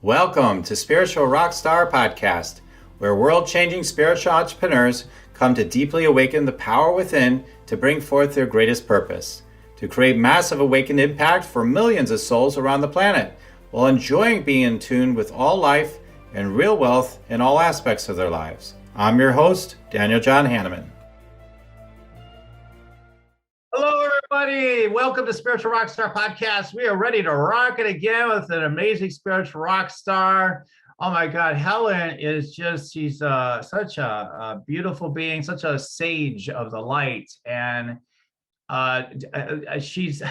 Welcome to Spiritual Rockstar Podcast, where world-changing spiritual entrepreneurs come to deeply awaken the power within to bring forth their greatest purpose, to create massive awakened impact for millions of souls around the planet, while enjoying being in tune with all life and real wealth in all aspects of their lives. I'm your host, Daniel John Hanneman. Hello, everybody. Welcome to Spiritual Rockstar Podcast. We are ready to rock it again with an amazing spiritual rock star. Oh my God, Helen is she's such a beautiful being, such a sage of the light. And she's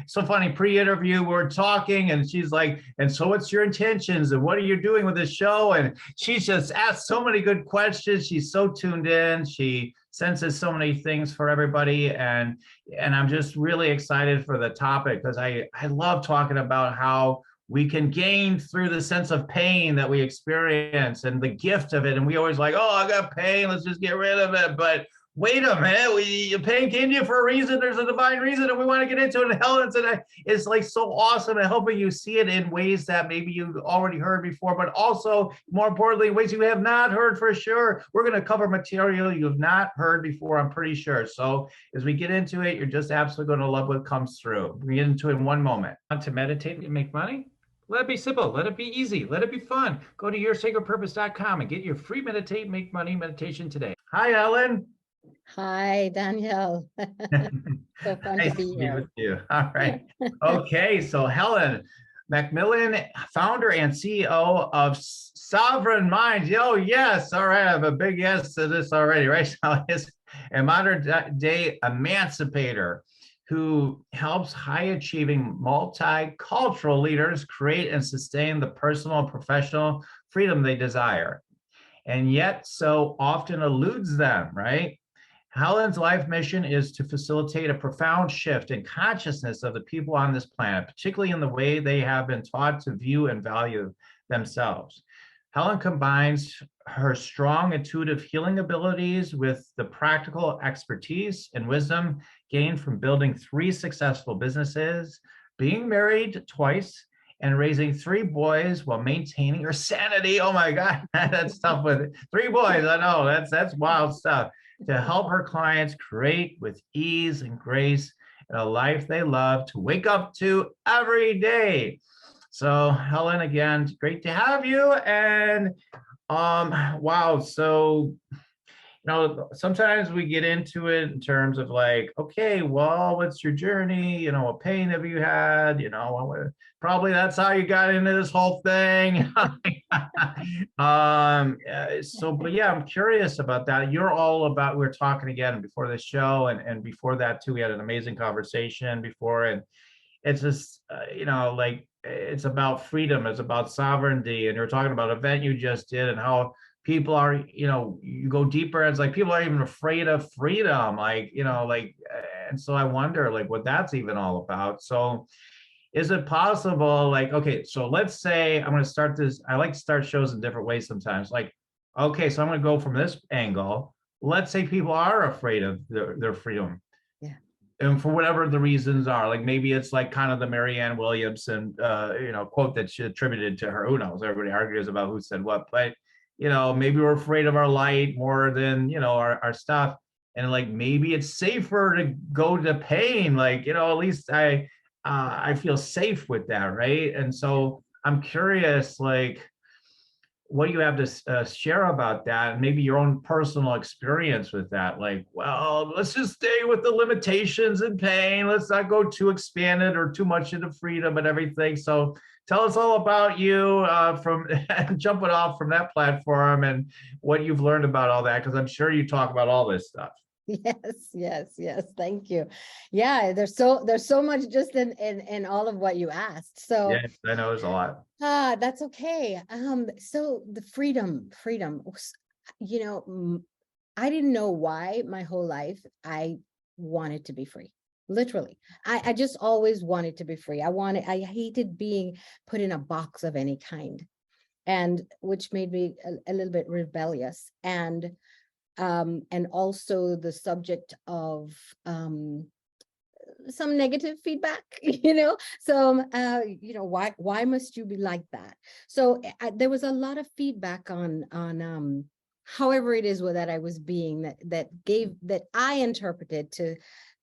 so funny. Pre-interview, we're talking and she's like, and so what's your intentions and what are you doing with this show? And she's just asked so many good questions. She's so tuned in. She senses so many things for everybody. And I'm just really excited for the topic because I love talking about how we can gain through the sense of pain that we experience and the gift of it. And we always like, oh, I got pain, let's just get rid of it. But wait a minute, pain came to you for a reason. There's a divine reason, and we want to get into it. And Helen today is like so awesome at helping you see it in ways that maybe you've already heard before, but also more importantly, ways you have not heard for sure. We're going to cover material you have not heard before, I'm pretty sure. So as we get into it, you're just absolutely going to love what comes through. We get into it in one moment. Want to meditate and make money? Let it be simple. Let it be easy. Let it be fun. Go to yoursacredpurpose.com and get your free Meditate and Make Money meditation today. Hi, Ellen. Hi, Daniel. So fun Nice to be here. with you. All right. Okay. So Helen MacMillan, founder and CEO of SovereignMinds. Oh, yes. All right. I have a big yes to this already, right? So it's a modern-day emancipator who helps high-achieving multicultural leaders create and sustain the personal and professional freedom they desire, and yet so often eludes them, right? Helen's life mission is to facilitate a profound shift in consciousness of the people on this planet, particularly in the way they have been taught to view and value themselves. Helen combines her strong intuitive healing abilities with the practical expertise and wisdom gained from building 3 successful businesses, being married twice, and raising 3 boys while maintaining her sanity. Oh my God, that's tough with 3 boys. I know that's wild stuff. To help her clients create with ease and grace a life they love to wake up to every day. So Helen, again, great to have you. And wow, so sometimes we get into it in terms of like, okay, well, what's your journey? What pain have you had? Probably that's how you got into this whole thing. But yeah, I'm curious about that. You're all about, we were talking again before the show, and before that too, we had an amazing conversation before, and it's just, like, it's about freedom, it's about sovereignty, and you're talking about an event you just did and how people are, you go deeper, it's like people are even afraid of freedom, and so I wonder like what that's even all about. So is it possible, like, okay, so let's say I'm going to start this, I like to start shows in different ways sometimes, like, okay, so I'm going to go from this angle. Let's say people are afraid of their freedom. Yeah. And for whatever the reasons are, like maybe it's like kind of the Marianne Williamson, quote that she attributed to her. Who knows? Everybody argues about who said what, but maybe we're afraid of our light more than our stuff, and like maybe it's safer to go to pain. Like at least I feel safe with that, right? And so I'm curious, like, what do you have to share about that, and maybe your own personal experience with that? Like, well, let's just stay with the limitations and pain. Let's not go too expanded or too much into freedom and everything. So tell us all about you from jumping off from that platform and what you've learned about all that, because I'm sure you talk about all this stuff. Yes. Thank you. Yeah, there's so much just in all of what you asked. So yeah, I know there's a lot. That's okay. So the freedom, I didn't know why my whole life I wanted to be free. Literally, I just always wanted to be free. I hated being put in a box of any kind, and which made me a little bit rebellious. And also the subject of some negative feedback, you know, so you know, why must you be like that? So there was a lot of feedback on however it is that I was being, that I interpreted to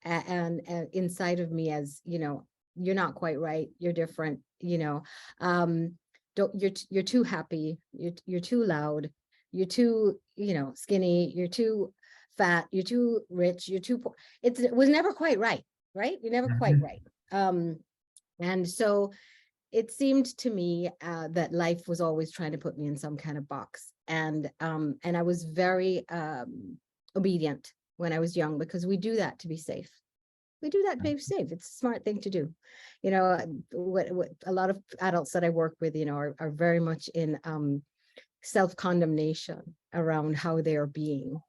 and inside of me as, you know, you're not quite right, you're different, you know, you're too happy, you're too loud, you're too, you know, skinny, you're too fat, you're too rich, you're too poor. It was never quite right, right? You're never quite right. And so it seemed to me that life was always trying to put me in some kind of box. And I was very obedient when I was young, because we do that to be safe. We do that to be safe. It's a smart thing to do. You know, what a lot of adults that I work with, you know, are very much in self-condemnation around how they are being.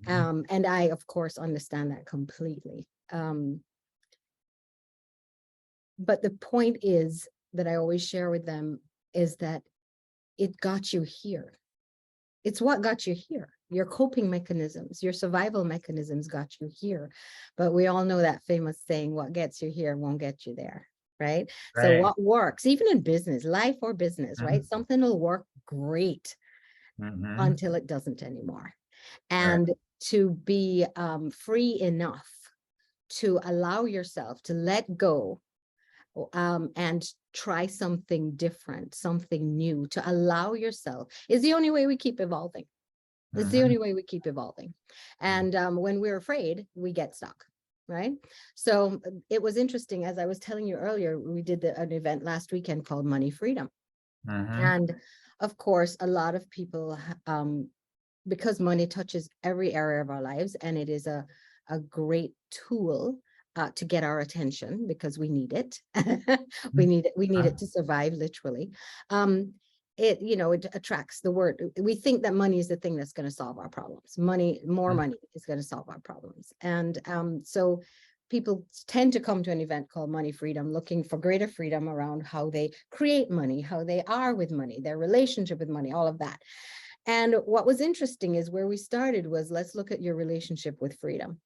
And I, of course, understand that completely. But the point is that I always share with them is that it got you here. It's what got you here. Your coping mechanisms, your survival mechanisms got you here. But we all know that famous saying, what gets you here won't get you there, right? So what works, even in business, life or business, right? Something will work great until it doesn't anymore. And to be free enough to allow yourself to let go and try something different, something new, to allow yourself is the only way we keep evolving. It's the only way we keep evolving. And when we're afraid, we get stuck, right? So it was interesting, as I was telling you earlier, we did an event last weekend called Money Freedom. And of course, a lot of people, because money touches every area of our lives, and it is a great tool to get our attention, because we need it. we need it to survive, literally. It, you know, it attracts the word. We think that money is the thing that's going to solve our problems. More money is going to solve our problems. And so people tend to come to an event called Money Freedom looking for greater freedom around how they create money, how they are with money, their relationship with money, all of that. And what was interesting is where we started was, let's look at your relationship with freedom.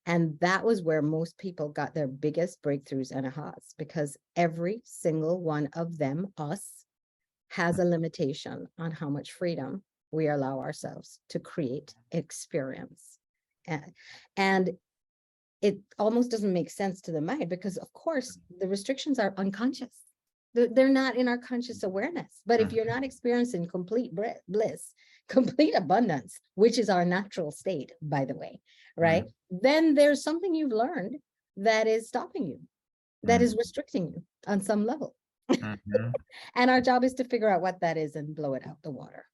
And that was where most people got their biggest breakthroughs and ahas, because every single one of them, us, has a limitation on how much freedom we allow ourselves to create, experience. And it almost doesn't make sense to the mind, because of course the restrictions are unconscious. They're not in our conscious awareness. But if you're not experiencing complete bliss, complete abundance, which is our natural state, by the way, right? Then there's something you've learned that is stopping you, that is restricting you on some level. And our job is to figure out what that is and blow it out the water.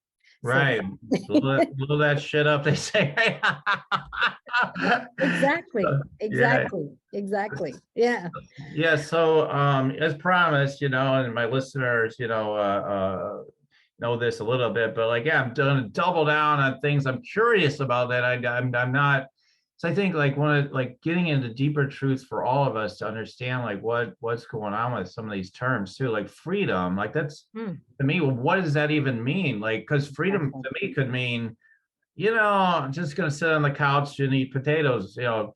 Right. So, blow that shit up, they say. Exactly. Yeah. Yeah. So as promised, you know, and my listeners, you know this a little bit, but like, yeah, I'm going to double down on things I'm curious about that I'm not. So I think like getting into deeper truth for all of us to understand like what's going on with some of these terms too, like freedom, like that's to me, well, what does that even mean? Like, because freedom to me could mean, you know, I'm just going to sit on the couch and eat potatoes, you know,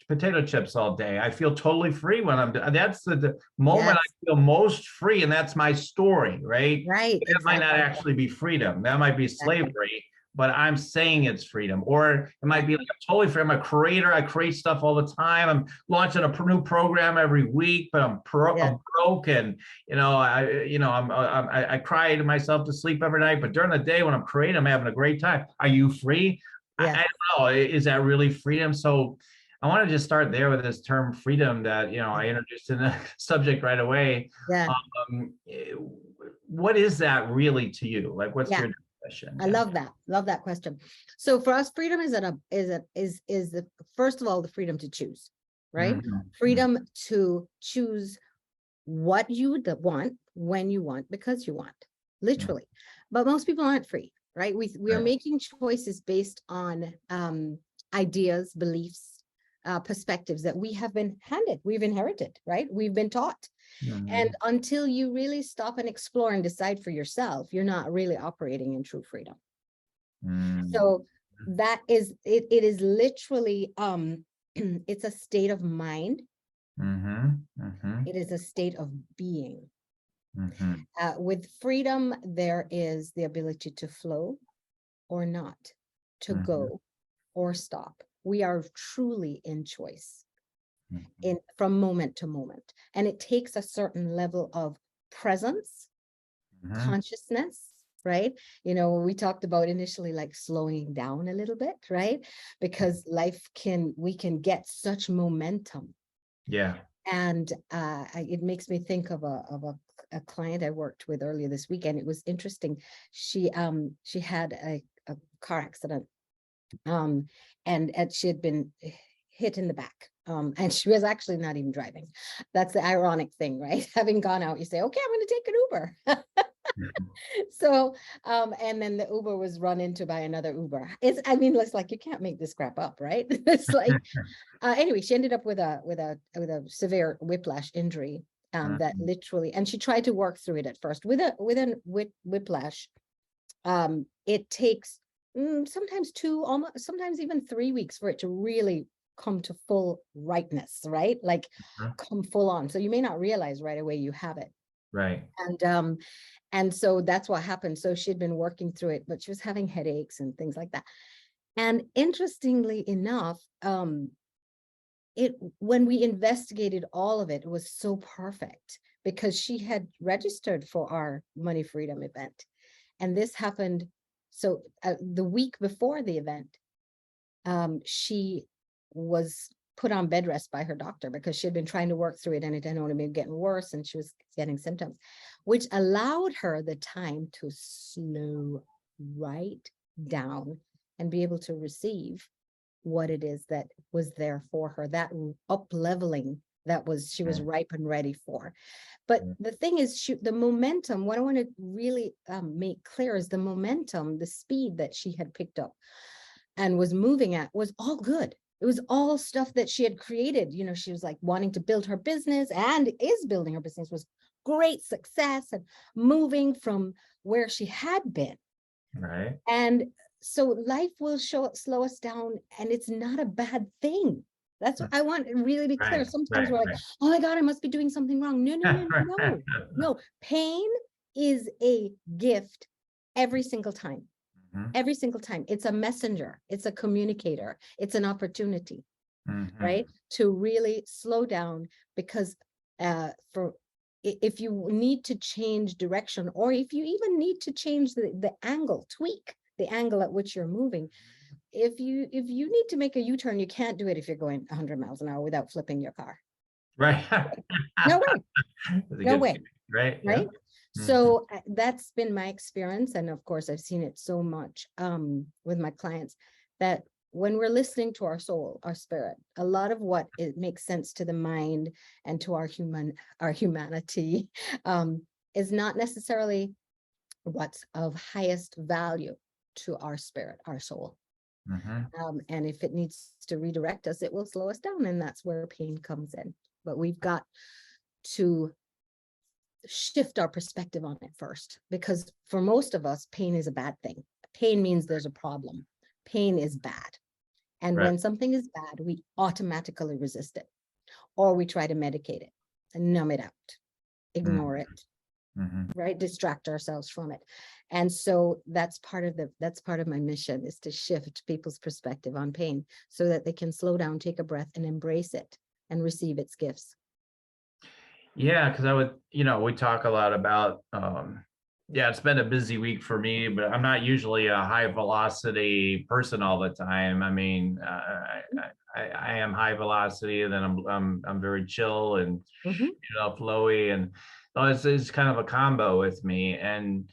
potato chips all day. I feel totally free when that's the moment I feel most free. And that's my story, right? Right. That might not actually be freedom. That might be slavery, but I'm saying it's freedom. Or it might be like, I'm totally free. I'm a creator. I create stuff all the time. I'm launching a new program every week, but I'm broke, and you know, I cry to myself to sleep every night. But during the day when I'm creating, I'm having a great time. Are you free? I don't know. Is that really freedom? So I want to just start there with this term freedom that, you know, I introduced in the subject right away. What is that really to you? Like, what's your definition? I love that. Love that question. So for us, freedom is the first of all, the freedom to choose, right? Freedom to choose what you want, when you want, because you want, literally. But most people aren't free, right? We are making choices based on ideas, beliefs, perspectives that we have been handed, we've inherited, right? We've been taught. And until you really stop and explore and decide for yourself, you're not really operating in true freedom. So that is, it is literally It's a state of mind. Mm-hmm. It is a state of being. Mm-hmm. With freedom, there is the ability to flow or not, to Mm-hmm. go or stop. We are truly in choice Mm-hmm. from moment to moment. And it takes a certain level of presence, Mm-hmm. consciousness, right? You know, we talked about initially like slowing down a little bit, right? Because we can get such momentum. Yeah. And it makes me think of a client I worked with earlier this week, and it was interesting. She had a car accident, and she had been hit in the back, and she was actually not even driving. That's the ironic thing, right? Having gone out, you say, okay, I'm going to take an Uber. So, and then the Uber was run into by another Uber. I mean, it's like, you can't make this crap up, right? It's like, anyway, she ended up with a severe whiplash injury, that literally, and she tried to work through it at first with a whiplash. It takes sometimes 2, almost sometimes even 3 weeks for it to really come to full rightness, right? Like come full on. So you may not realize right away you have it. Right. And so that's what happened. So she'd been working through it, but she was having headaches and things like that. And interestingly enough, when we investigated all of it, it was so perfect because she had registered for our Money Freedom event. And this happened. So the week before the event, she was put on bed rest by her doctor because she had been trying to work through it and it had only been getting worse and she was getting symptoms, which allowed her the time to slow right down and be able to receive what it is that was there for her, that up leveling that she was ripe and ready for. But the thing is, the momentum, what I want to really make clear is the momentum, the speed that she had picked up and was moving at was all good. It was all stuff that she had created. You know, she was like wanting to build her business and is building her business, was great success and moving from where she had been. Right. And so life will slow us down, and it's not a bad thing. That's what I want really to be clear. Sometimes we're like, oh my God, I must be doing something wrong. No. Pain is a gift every single time. Every single time. It's a messenger. It's a communicator. It's an opportunity, right? To really slow down, because if you need to change direction, or if you even need to change the angle, tweak the angle at which you're moving. If you need to make a U-turn, you can't do it if you're going 100 miles an hour without flipping your car. Right. No way. No way. Right. Right. So that's been my experience. And of course, I've seen it so much with my clients, that when we're listening to our soul, our spirit, a lot of what it makes sense to the mind and to our humanity is not necessarily what's of highest value to our spirit, our soul. And if it needs to redirect us, it will slow us down. And that's where pain comes in. But we've got to shift our perspective on it first, because for most of us, pain is a bad thing. Pain means there's a problem. Pain is bad. And when something is bad, we automatically resist it, or we try to medicate it and numb it out, ignore it, right? Distract ourselves from it. And so that's part of my mission, is to shift people's perspective on pain so that they can slow down, take a breath, and embrace it and receive its gifts. Yeah, because we talk a lot about, it's been a busy week for me, but I'm not usually a high velocity person all the time. I mean, I am high velocity, and then I'm very chill and flowy, and it's kind of a combo with me. And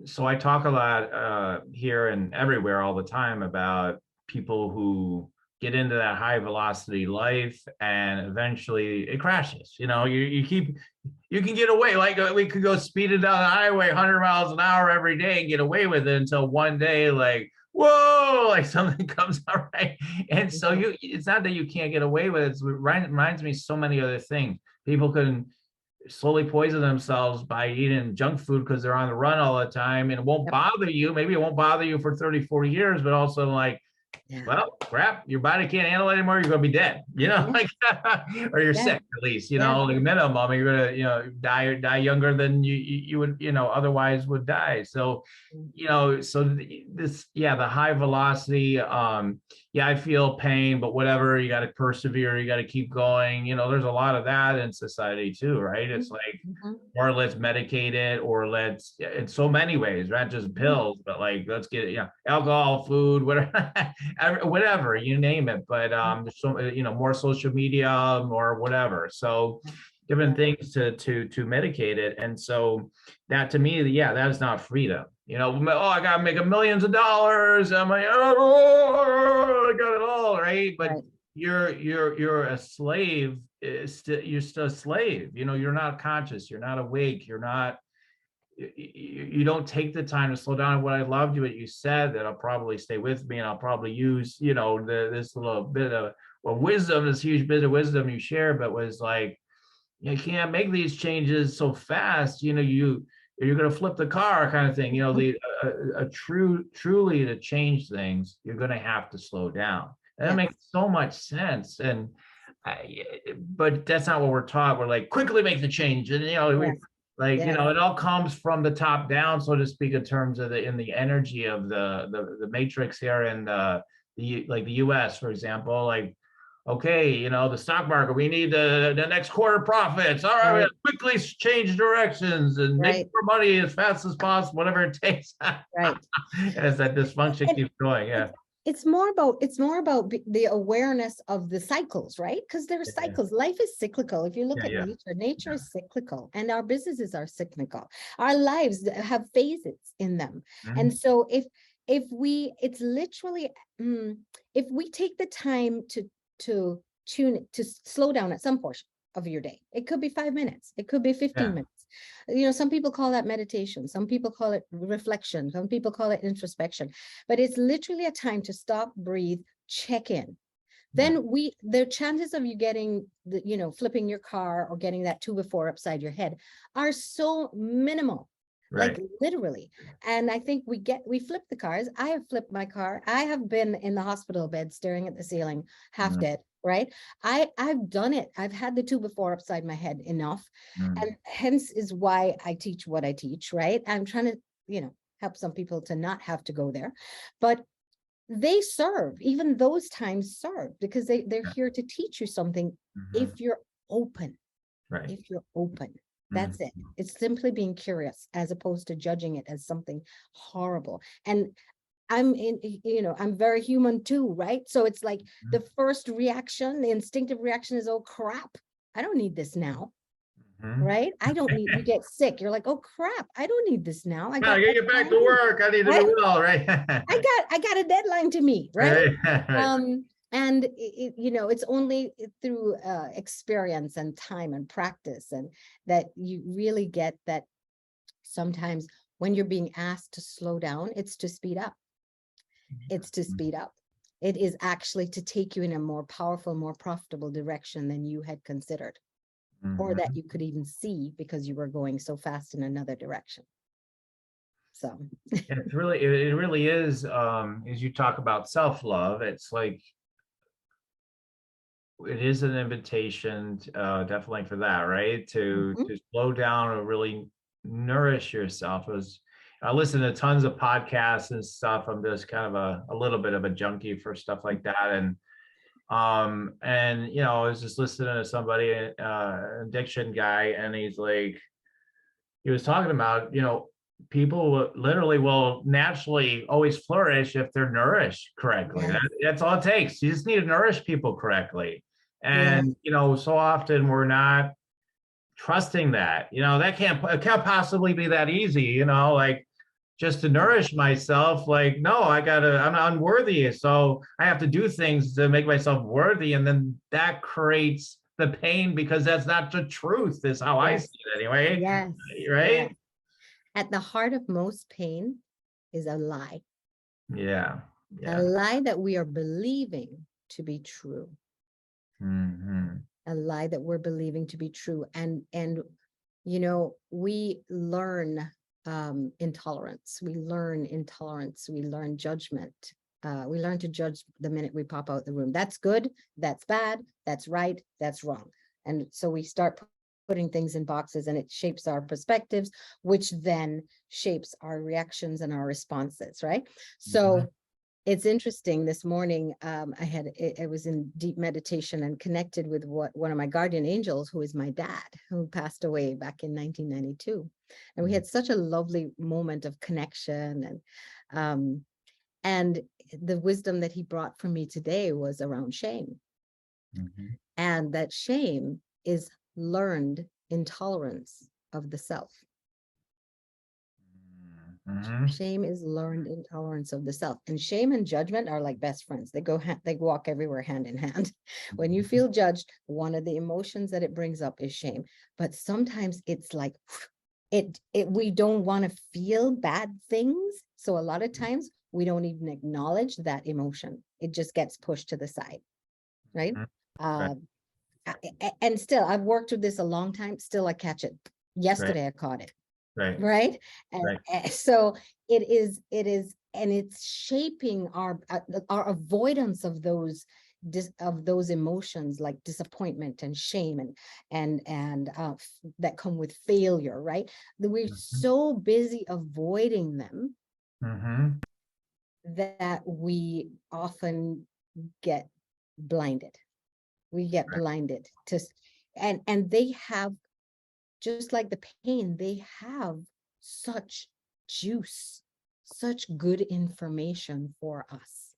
so I talk a lot here and everywhere all the time about people who get into that high velocity life and eventually it crashes. You can get away, like we could go speeding down the highway 100 miles an hour every day and get away with it until one day, like, whoa, like something comes out, right? And so it's not that you can't get away with it. It reminds me so many other things. People can slowly poison themselves by eating junk food because they're on the run all the time, and it won't bother you. Maybe it won't bother you for 30, 40 years, but also like well, crap, your body can't handle it anymore. You're going to be dead, Yeah. like, or you're Yeah. sick at least, Yeah. like minimum, you're going to, die younger than you would, otherwise would die. So, Mm. so this, yeah, the high velocity, yeah, I feel pain, but whatever, you got to persevere, you got to keep going. There's a lot of that in society too, right? It's like, Mhm. or let's medicate it, or let's, in so many ways, not just Mhm. pills, but like, let's get, alcohol, food, whatever, whatever, you name it. But there's so, more social media, more whatever. So different Yeah. things to medicate it. And so that, to me, yeah, that is not freedom. Oh, I gotta make millions of dollars. I'm like, oh, I got it all, right? But Right. you're a slave. You're still a slave. You're not conscious. You're not awake. You're not. You don't take the time to slow down. What I loved what you said, that I'll probably stay with me, and I'll probably use this little bit of wisdom, this huge bit of wisdom you share, but was like, you can't make these changes so fast. You're going to flip the car, kind of thing. Truly to change things, you're going to have to slow down. And that Yeah. makes so much sense. And but that's not what we're taught. We're like, quickly make the change, and Yes. Yes. it all comes from the top down, so to speak, in terms of the energy of the matrix here, and the US, for example, like, okay, the stock market, we need the next quarter profits. All right, we Right. have to quickly change directions and make Right. more money as fast as possible, whatever it takes. Right. As that dysfunction And keeps going. Yeah. it's more about the awareness of the cycles, right? Because there are Yeah. cycles. Life is cyclical. If you look Yeah. at Yeah. nature is cyclical, and our businesses are cyclical. Our lives have phases in them. And Mhm. so it's literally, if we take the time to to slow down at some portion of your day, it could be 5 minutes, it could be 15 Yeah. minutes. Some people call that meditation, some people call it reflection, some people call it introspection, but it's literally a time to stop, breathe, check in. Yeah. Then the chances of you getting flipping your car or getting that 2x4 upside your head are so minimal, like Right. literally. And I think we flip the cars. I have flipped my car. I have been in the hospital bed staring at the ceiling, half Mm, dead, right? I've done it. I've had the 2x4 upside my head enough. mm. And hence is why I teach what I teach, right? I'm trying to, help some people to not have to go there. But they serve, even those times serve, because they're Yeah. here to teach you something Mhm. if you're open. Right. If you're open, Mhm. that's it. It's simply being curious as opposed to judging it as something horrible. And I'm very human too, right? So it's like the first reaction, the instinctive reaction is, oh crap, I don't need this now, Mhm. right? I don't need, you get sick, you're like, oh crap, I don't need this now. I Now got get a you back to plan, work. I need to right? be well, right? I got a deadline to meet, right? Right. Right. And it's only through experience and time and practice, and that you really get that sometimes when you're being asked to slow down, it's to speed up. It's to speed up. It is actually to take you in a more powerful, more profitable direction than you had considered, or that Mhm. you could even see because you were going so fast in another direction. So, It really is, as you talk about self-love, it's like, it is an invitation, definitely for that, right? To mhm, slow down and really nourish yourself. As I listen to tons of podcasts and stuff. I'm just kind of a little bit of a junkie for stuff like that. And I was just listening to somebody, addiction guy, and he was talking about, people literally will naturally always flourish if they're nourished correctly. yes, That's all it takes. You just need to nourish people correctly. yeah, And, so often we're not trusting that, that it can't possibly be that easy, like, just to nourish myself. Like, no, I'm unworthy. So I have to do things to make myself worthy. And then that creates the pain, because that's not the truth, is how I see yes, it anyway. yes, yes. Right. At the heart of most pain is a Yeah. a Yeah. lie that we are believing to be true, Hmm. a lie that we're believing to be true. And we learn intolerance, we learn judgment, We learn to judge the minute we pop out the room. That's good, that's bad, that's right, that's wrong. And so we start putting things in boxes, and it shapes our perspectives, which then shapes our reactions and our responses, right? So it's interesting. This morning, I was in deep meditation and connected with one of my guardian angels, who is my dad, who passed away back in 1992. And we had such a lovely moment of connection, and the wisdom that he brought for me today was around shame. And that shame is learned intolerance of the self. Shame is learned intolerance of the self. And shame and judgment are like best friends. They walk everywhere hand in hand. When you feel judged, one of the emotions that it brings up is shame. But sometimes it's like we don't want to feel bad things. So a lot of times we don't even acknowledge that emotion. It just gets pushed to the side, right? And still, I've worked with this a long time. Still, I catch it. Yesterday, I caught it. Right. And so it is, and it's shaping our avoidance of those emotions like disappointment and shame and that come with failure, right? We're so busy avoiding them that we often get blinded. We get blinded to, and they have, just like the pain, they have such juice, such good information for us,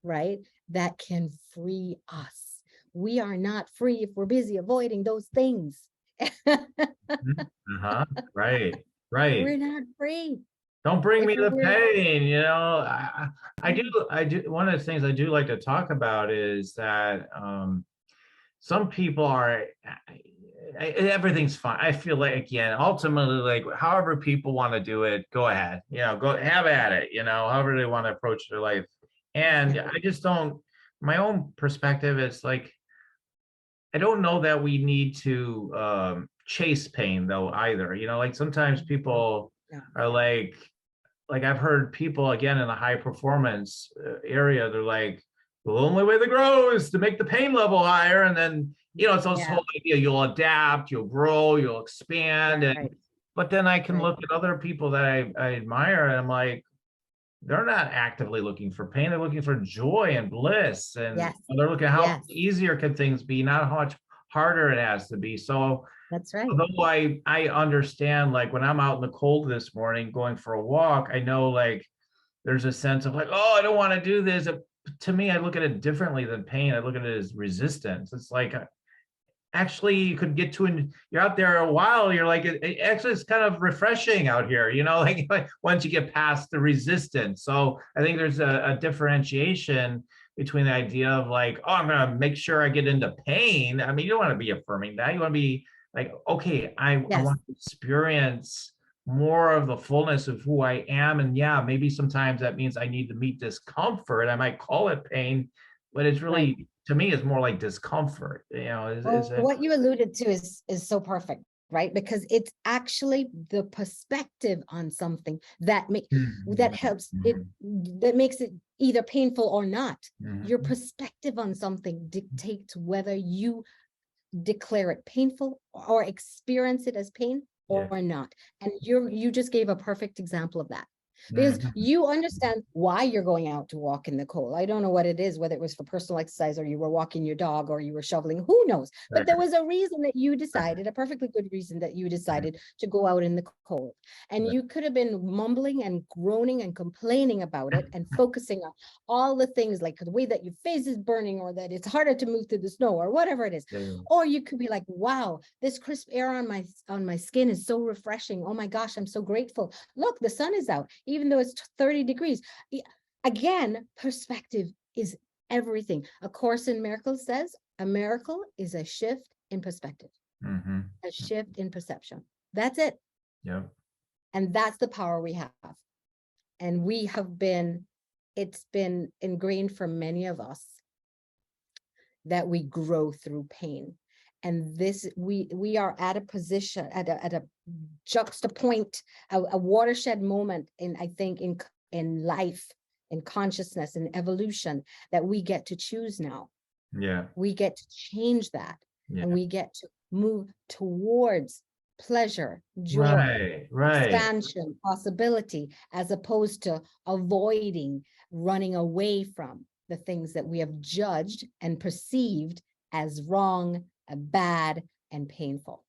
right? That can free us. We are not free if we're busy avoiding those things. Right. We're not free. Don't bring me the pain, you know. I do. One of the things I do like to talk about is that some people are, everything's fine. I feel like, again, ultimately, like however people want to do it, go ahead, you know, go have at it, you know, however they want to approach their life. And I just don't, my own perspective is like, I don't know that we need to chase pain though either, you know, like sometimes people are like I've heard people, again, in the high performance area, they're like, the only way to grow is to make the pain level higher. And then, you know, it's this whole idea, you'll adapt, you'll grow, you'll expand. But then I can look at other people that I admire, and I'm like, they're not actively looking for pain. They're looking for joy and bliss. And they're looking at how easier can things be, not how much harder it has to be. So that's right. Although I understand, like when I'm out in the cold this morning going for a walk, I know like there's a sense of like, oh, I don't want to do this. To me, I look at it differently than pain. I look at it as resistance. It's like, actually, you could get to, and you're out there a while, you're like, actually, it's kind of refreshing out here, you know, like once you get past the resistance. So I think there's a differentiation between the idea of like, oh, I'm going to make sure I get into pain. I mean, you don't want to be affirming that. You want to be like, okay, I want to experience more of the fullness of who I am. And yeah, maybe sometimes that means I need to meet discomfort. I might call it pain, but it's really, to me, it's more like discomfort. You know, what you alluded to is so perfect, right? Because it's actually the perspective on something that helps it, that makes it either painful or not. Your perspective on something dictates whether you declare it painful or experience it as pain or not. And you just gave a perfect example of that. Because you understand why you're going out to walk in the cold. I don't know what it is, whether it was for personal exercise or you were walking your dog or you were shoveling, who knows? But there was a reason that you decided, a perfectly good reason that you decided to go out in the cold. And you could have been mumbling and groaning and complaining about it and focusing on all the things like the way that your face is burning or that it's harder to move through the snow or whatever it is. Or you could be like, wow, this crisp air on my skin is so refreshing. Oh my gosh, I'm so grateful. Look, the sun is out. Even though it's 30 degrees. Again, perspective is everything. A Course in Miracles says a miracle is a shift in perspective, a shift in perception. That's it. And that's the power we have. And we have been, it's been ingrained for many of us that we grow through pain. And this, we are at a position, at a juxtapoint, a watershed moment I think in life in consciousness and evolution, that we get to choose now. Yeah. We get to change that. Yeah. And we get to move towards pleasure, joy, Right. expansion, possibility, as opposed to avoiding, running away from the things that we have judged and perceived as wrong, bad, and painful.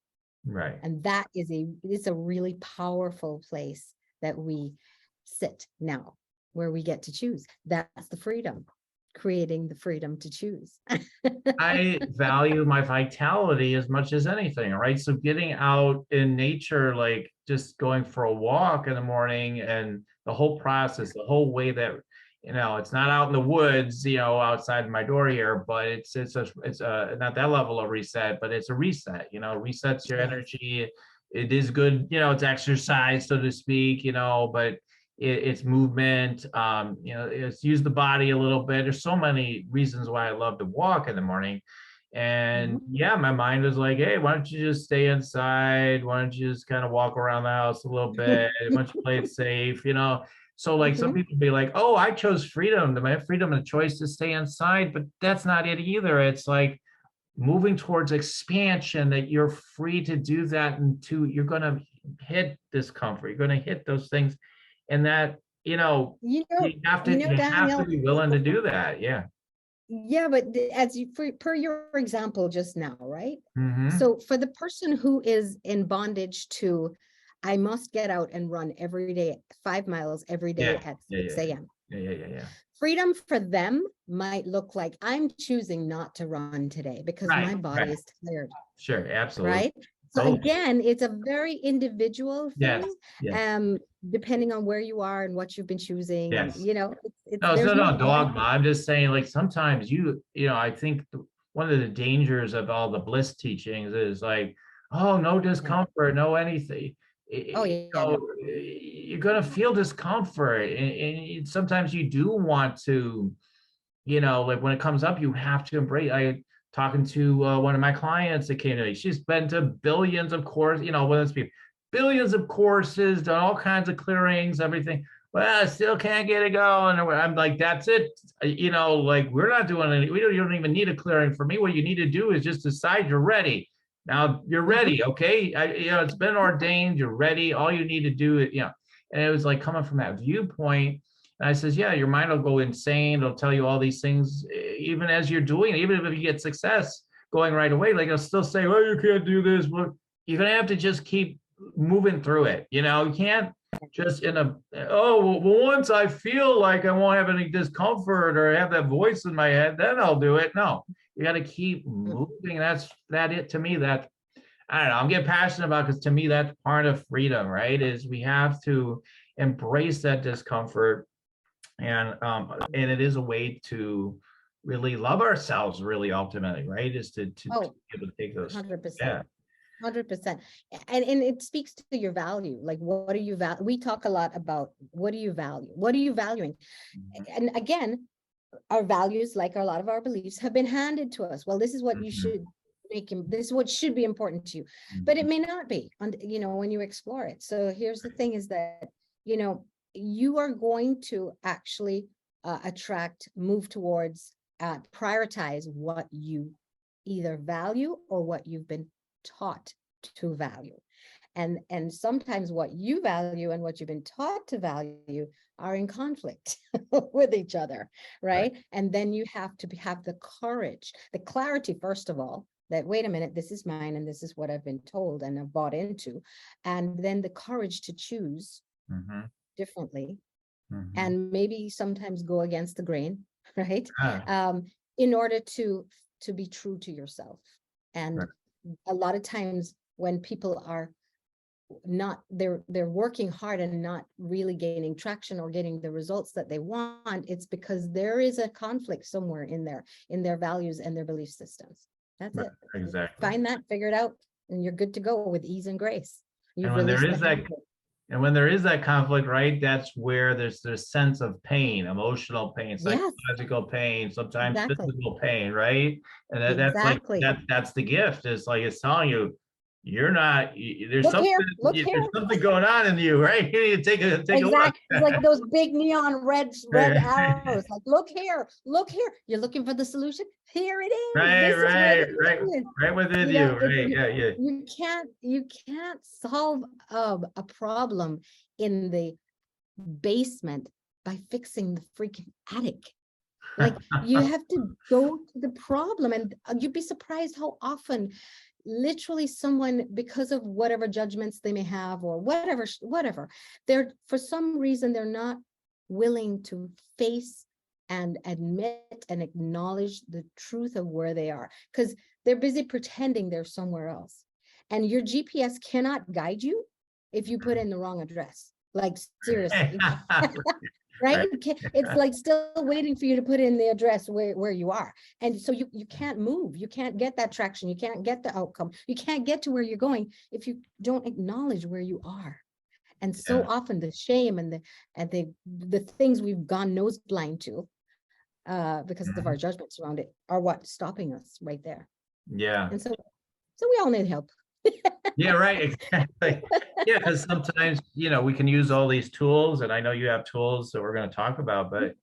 Right. And that is it's a really powerful place that we sit now, where we get to choose. That's the freedom, creating the freedom to choose. I value my vitality as much as anything, right? So getting out in nature, like just going for a walk in the morning, and the whole process, the whole way that, it's not out in the woods, outside my door here, but it's not that level of reset, but it's a reset, resets your energy. It is good, it's exercise, so to speak, but it's movement, it's use the body a little bit. There's so many reasons why I love to walk in the morning. And yeah, my mind is like, hey, why don't you just stay inside? Why don't you just kind of walk around the house a little bit? Why don't you play it safe? So like some people be like, oh, I chose freedom, my freedom and choice to stay inside, but that's not it either. It's like moving towards expansion, that you're free to do that, and you're going to hit discomfort. You're going to hit those things. And that, you have to Daniel, be willing to do that. Yeah. Yeah, but per your example just now, right? Mm-hmm. So for the person who is in bondage to, I must get out and run every day, 5 miles every day at 6 a.m. Yeah. Freedom for them might look like, I'm choosing not to run today because my body is tired. Sure, absolutely. Right? So again, it's a very individual thing. Yes. Depending on where you are and what you've been choosing. Yes. There's no dogma. I'm just saying, like, sometimes I think one of the dangers of all the bliss teachings is like, oh, no discomfort, no anything. You're going to feel discomfort. And sometimes you do want to, like when it comes up, you have to embrace. Talking to one of my clients that came to me, she's been to billions of courses, whether it's billions of courses, done all kinds of clearings, everything. Well, I still can't get it going. I'm like, that's it. Like, we're not doing any, you don't even need a clearing for me. What you need to do is just decide you're ready. Now you're ready. Okay. It's been ordained. You're ready. All you need to do is, and it was like coming from that viewpoint. And I says, yeah, your mind will go insane. It'll tell you all these things, even as you're doing it, even if you get success going right away, like it'll still say, well, you can't do this. Well, you're going to have to just keep moving through it. You can't just once I feel like I won't have any discomfort or have that voice in my head, then I'll do it. No, you got to keep moving. To me, that, I don't know, I'm getting passionate about, because to me, that's part of freedom, right? Is we have to embrace that discomfort. And it is a way to really love ourselves, really, ultimately, right? Is to be able to take those. 100%. 100%. And it speaks to your value. Like, what do you value? We talk a lot about, what do you value? What are you valuing? And again, our values, like a lot of our beliefs, have been handed to us. Well, this is what you should this is what should be important to you, but it may not be, when you explore it. So here's the thing, is that, you are going to actually move towards, prioritize what you either value or what you've been taught to value. And sometimes what you value and what you've been taught to value are in conflict with each other, right? And then you have to have the courage, the clarity, first of all, that, wait a minute, this is mine and this is what I've been told and I've bought into. And then the courage to choose differently, and maybe sometimes go against the grain, right? In order to be true to yourself. And a lot of times when people are not, they're working hard and not really gaining traction or getting the results that they want, it's because there is a conflict somewhere in their values and their belief systems. That's it. Exactly. Find that, figure it out, and you're good to go with ease and grace. And when there is that conflict, right, that's where there's this sense of pain, emotional pain, psychological pain, sometimes physical pain, right? And that's like, that's the gift. It's like, it's telling you, you're not, there's Look something, here, look there's here. something going on in you, right? You need to take a look. Exactly. It's like those big neon red arrows. Like, look here, look here. You're looking for the solution. Here it is. Right, This is where the right, issue is. right within You you, know, right? Yeah, yeah. you can't solve a problem in the basement by fixing the freaking attic. Like, you have to go to the problem, and you'd be surprised how often literally someone, because of whatever judgments they may have or whatever, they're, for some reason, they're not willing to face and admit and acknowledge the truth of where they are, because they're busy pretending they're somewhere else. And your GPS cannot guide you if you put in the wrong address. Like, seriously. Right? It's like still waiting for you to put in the address where you are. And so you can't move. You can't get that traction. You can't get the outcome. You can't get to where you're going if you don't acknowledge where you are. And so often the shame and the things we've gone nose blind to because of our judgments around it are what's stopping us right there. Yeah. And so we all need help. Yeah, right, exactly. Yeah, because sometimes, we can use all these tools, and I know you have tools that we're going to talk about, but,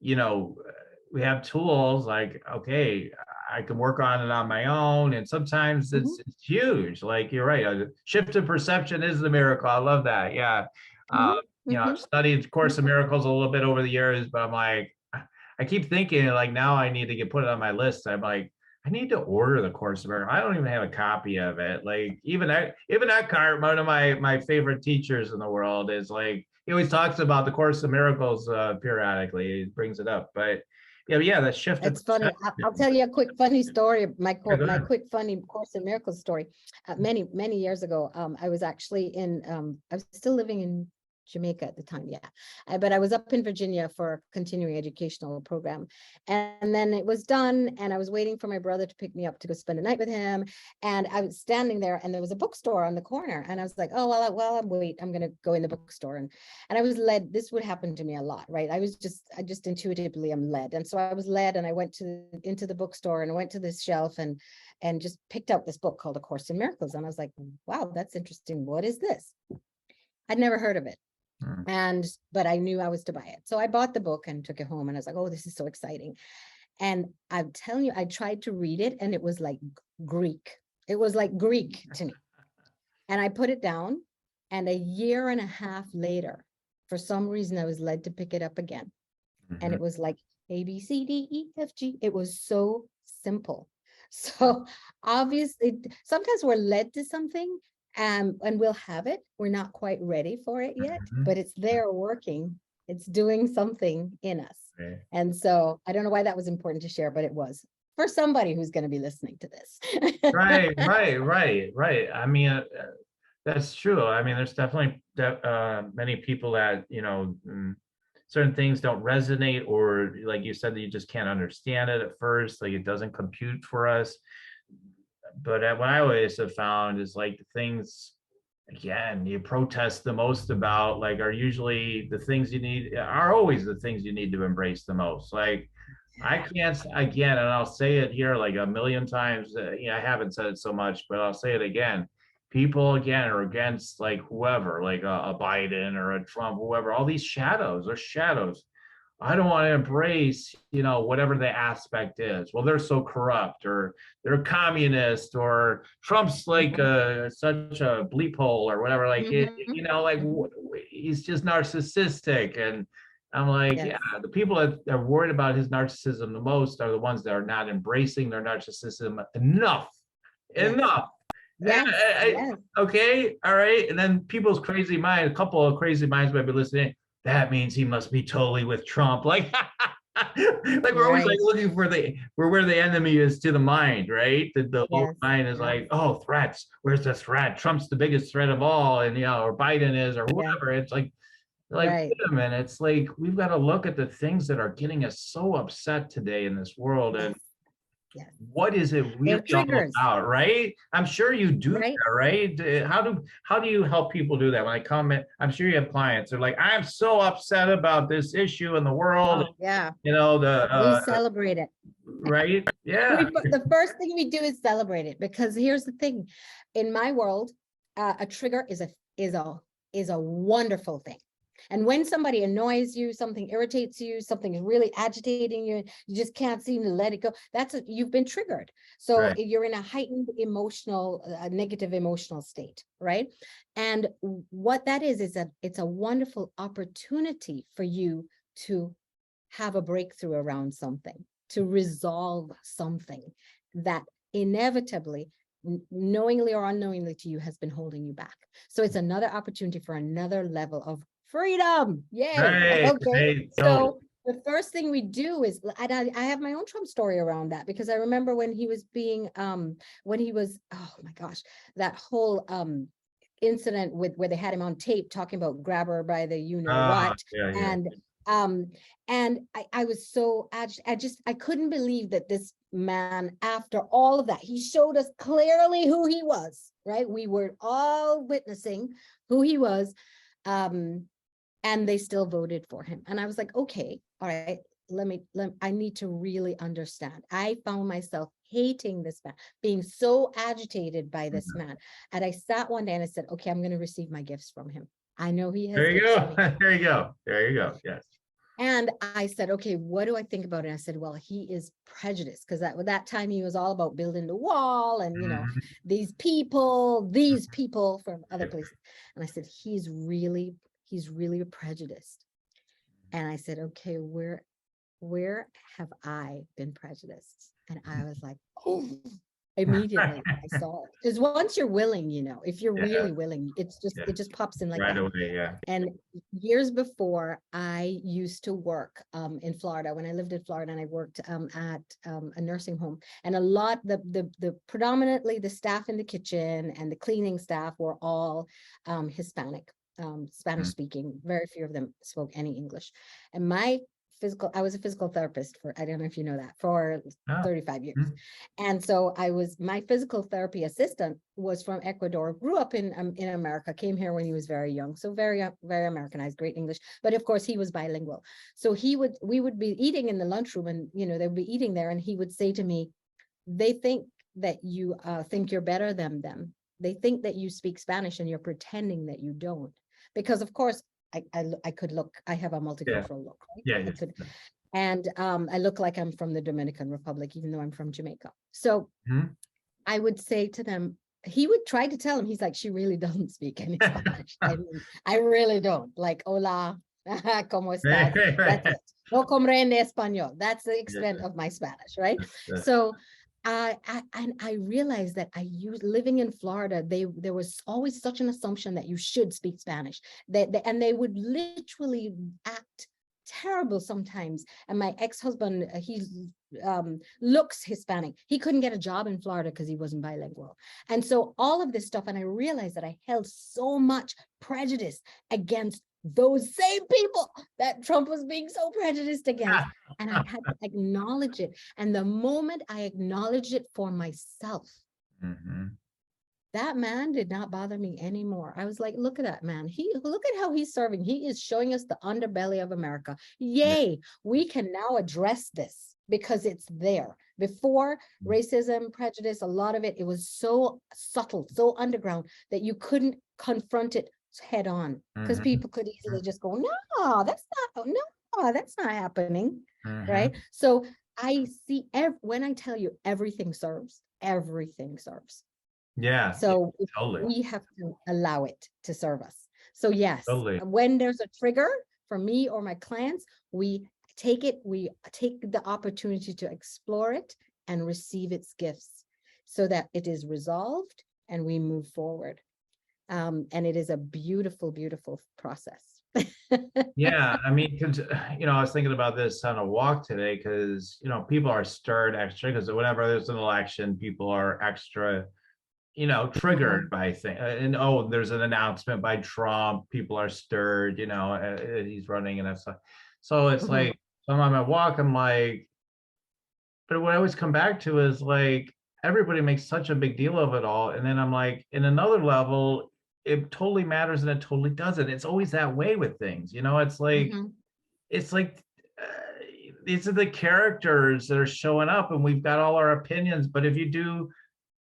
we have tools like, okay, I can work on it on my own, and sometimes it's huge. Like, you're right, a shift of perception is the miracle. I love that. Yeah. I've studied Course in Miracles a little bit over the years, but I'm like, I keep thinking, like, now I need to put it on my list. I'm like, I need to order the Course in Miracles. I don't even have a copy of it. Like, even Eckhart, one of my favorite teachers in the world, is like, he always talks about the Course in Miracles periodically. He brings it up, but yeah, that shift. It's funny. I'll tell you a quick funny story. My quick funny Course in Miracles story. Many years ago, I was actually I was still living in Jamaica at the time, but I was up in Virginia for a continuing educational program, and then it was done, and I was waiting for my brother to pick me up to go spend the night with him, and I was standing there, and there was a bookstore on the corner, and I was like, oh, well, I'm gonna go in the bookstore, and I was led. This would happen to me a lot, right? I just intuitively am led, and so I was led, and I went into the bookstore, and I went to this shelf, and just picked out this book called A Course in Miracles, and I was like, wow, that's interesting. What is this? I'd never heard of it. But I knew I was to buy it. So I bought the book and took it home, and I was like, oh, this is so exciting. And I'm telling you, I tried to read it, and it was like Greek. It was like Greek to me. And I put it down, and a year and a half later, for some reason, I was led to pick it up again. And it was like A, B, C, D, E, F, G. It was so simple. So obviously, sometimes we're led to something, and we'll have it. We're not quite ready for it yet, but it's there working. It's doing something in us. Okay. And so I don't know why that was important to share, but it was for somebody who's going to be listening to this. Right. I mean, that's true. I mean, there's definitely many people that, certain things don't resonate, or like you said, that you just can't understand it at first, like it doesn't compute for us. But what I always have found is, like, the things, again, you protest the most about, like, are usually the things are always the things you need to embrace the most. Like, I can't, again, and I'll say it here like a million times, I haven't said it so much, but I'll say it again. People, again, are against, like, whoever, like a Biden or a Trump, whoever, all these shadows are shadows. I don't want to embrace, whatever the aspect is. Well, they're so corrupt, or they're communist, or Trump's like such a bleep hole, or whatever. Like, like, he's just narcissistic. And I'm like, yeah, the people that are worried about his narcissism the most are the ones that are not embracing their narcissism enough. Yes. Okay, all right. And then people's crazy mind, a couple of crazy minds might be listening. That means he must be totally with Trump. Like, we're always like looking for where the enemy is to the mind, right? The lower mind is like, oh, threats. Where's the threat? Trump's the biggest threat of all, and or Biden is, or whoever. It's like, wait a minute. It's like, we've got to look at the things that are getting us so upset today in this world, and what is it really all about, right? I'm sure you do that, right? How do you help people do that? When I comment, I'm sure you have clients. They're like, I'm so upset about this issue in the world. Oh, yeah. We celebrate it. Right? Yeah. The first thing we do is celebrate it, because here's the thing. In my world, a trigger is a wonderful thing. And when somebody annoys you, something irritates you, something is really agitating you, you just can't seem to let it go. You've been triggered. So Right. you're in a heightened emotional, negative emotional state, right? And what that is it's a wonderful opportunity for you to have a breakthrough around something, to resolve something that inevitably, knowingly or unknowingly to you, has been holding you back. So it's another opportunity for another level of freedom. Yay. Right. Okay. Right. So the first thing we do is, and I have my own Trump story around that, because I remember when he was oh my gosh, that whole incident where they had him on tape talking about grab her by the what. Yeah, yeah. And I was so agitated. I couldn't believe that this man, after all of that, he showed us clearly who he was, right? We were all witnessing who he was. And they still voted for him. And I was like, okay, all right, I need to really understand. I found myself hating this man, being so agitated by this man. And I sat one day and I said, okay, I'm going to receive my gifts from him. I know he has There you gifts go. for me. There you go. There you go. Yes. And I said, okay, what do I think about it? And I said, well, he is prejudiced, because at that time he was all about building the wall and, these people from other places. And I said, he's really prejudiced. And I said, okay, where have I been prejudiced? And I was like, oh, immediately I saw it. Because once you're willing, if you're really willing, it just pops in like Right that. away. Yeah. And years before, I used to work in Florida, when I lived in Florida, and I worked at a nursing home. And a lot, the predominantly the staff in the kitchen and the cleaning staff were all Hispanic, Spanish speaking. Very few of them spoke any English. And I was a physical therapist for, I don't know if you know that, for 35 years. And so my physical therapy assistant was from Ecuador, grew up in America, came here when he was very young. So very, very Americanized, great English. But of course he was bilingual. So we would be eating in the lunchroom, and, they would be eating there. And he would say to me, they think that you think you're better than them. They think that you speak Spanish and you're pretending that you don't. Because of course, I could look, I have a multicultural look, right? Yeah. I could, and I look like I'm from the Dominican Republic, even though I'm from Jamaica. So I would say to them, he would try to tell him, he's like, she really doesn't speak any Spanish. I mean, I really don't. Like, hola, ¿cómo estás? That's it. No comprende español. That's the extent of my Spanish, right? So I realized that living in Florida, there was always such an assumption that you should speak Spanish, and they would literally act terrible sometimes. And my ex-husband, he looks Hispanic. He couldn't get a job in Florida because he wasn't bilingual. And so all of this stuff, and I realized that I held so much prejudice against those same people that Trump was being so prejudiced against. And I had to acknowledge it. And the moment I acknowledged it for myself, that man did not bother me anymore. I was like, look at that man. Look at how he's serving. He is showing us the underbelly of America. Yay, we can now address this because it's there. Before, racism, prejudice, a lot of it was so subtle, so underground that you couldn't confront it head on, because people could easily just go, no, that's not happening, right? So I see, when I tell you everything serves. Yeah. So Totally. we have to allow it to serve us. So yes, Totally. when there's a trigger for me or my clients, we take the opportunity to explore it and receive its gifts so that it is resolved and we move forward. And it is a beautiful, beautiful process. Yeah, I mean, because I was thinking about this on a walk today, because people are stirred extra, because whenever there's an election, people are extra triggered by things. And there's an announcement by Trump, people are stirred, he's running and that's so it's like, so I'm on my walk, I'm like, but what I always come back to is like, everybody makes such a big deal of it all, and then I'm like, in another level, it totally matters and it totally doesn't. It's always that way with things, it's like these are the characters that are showing up, and we've got all our opinions. But if you do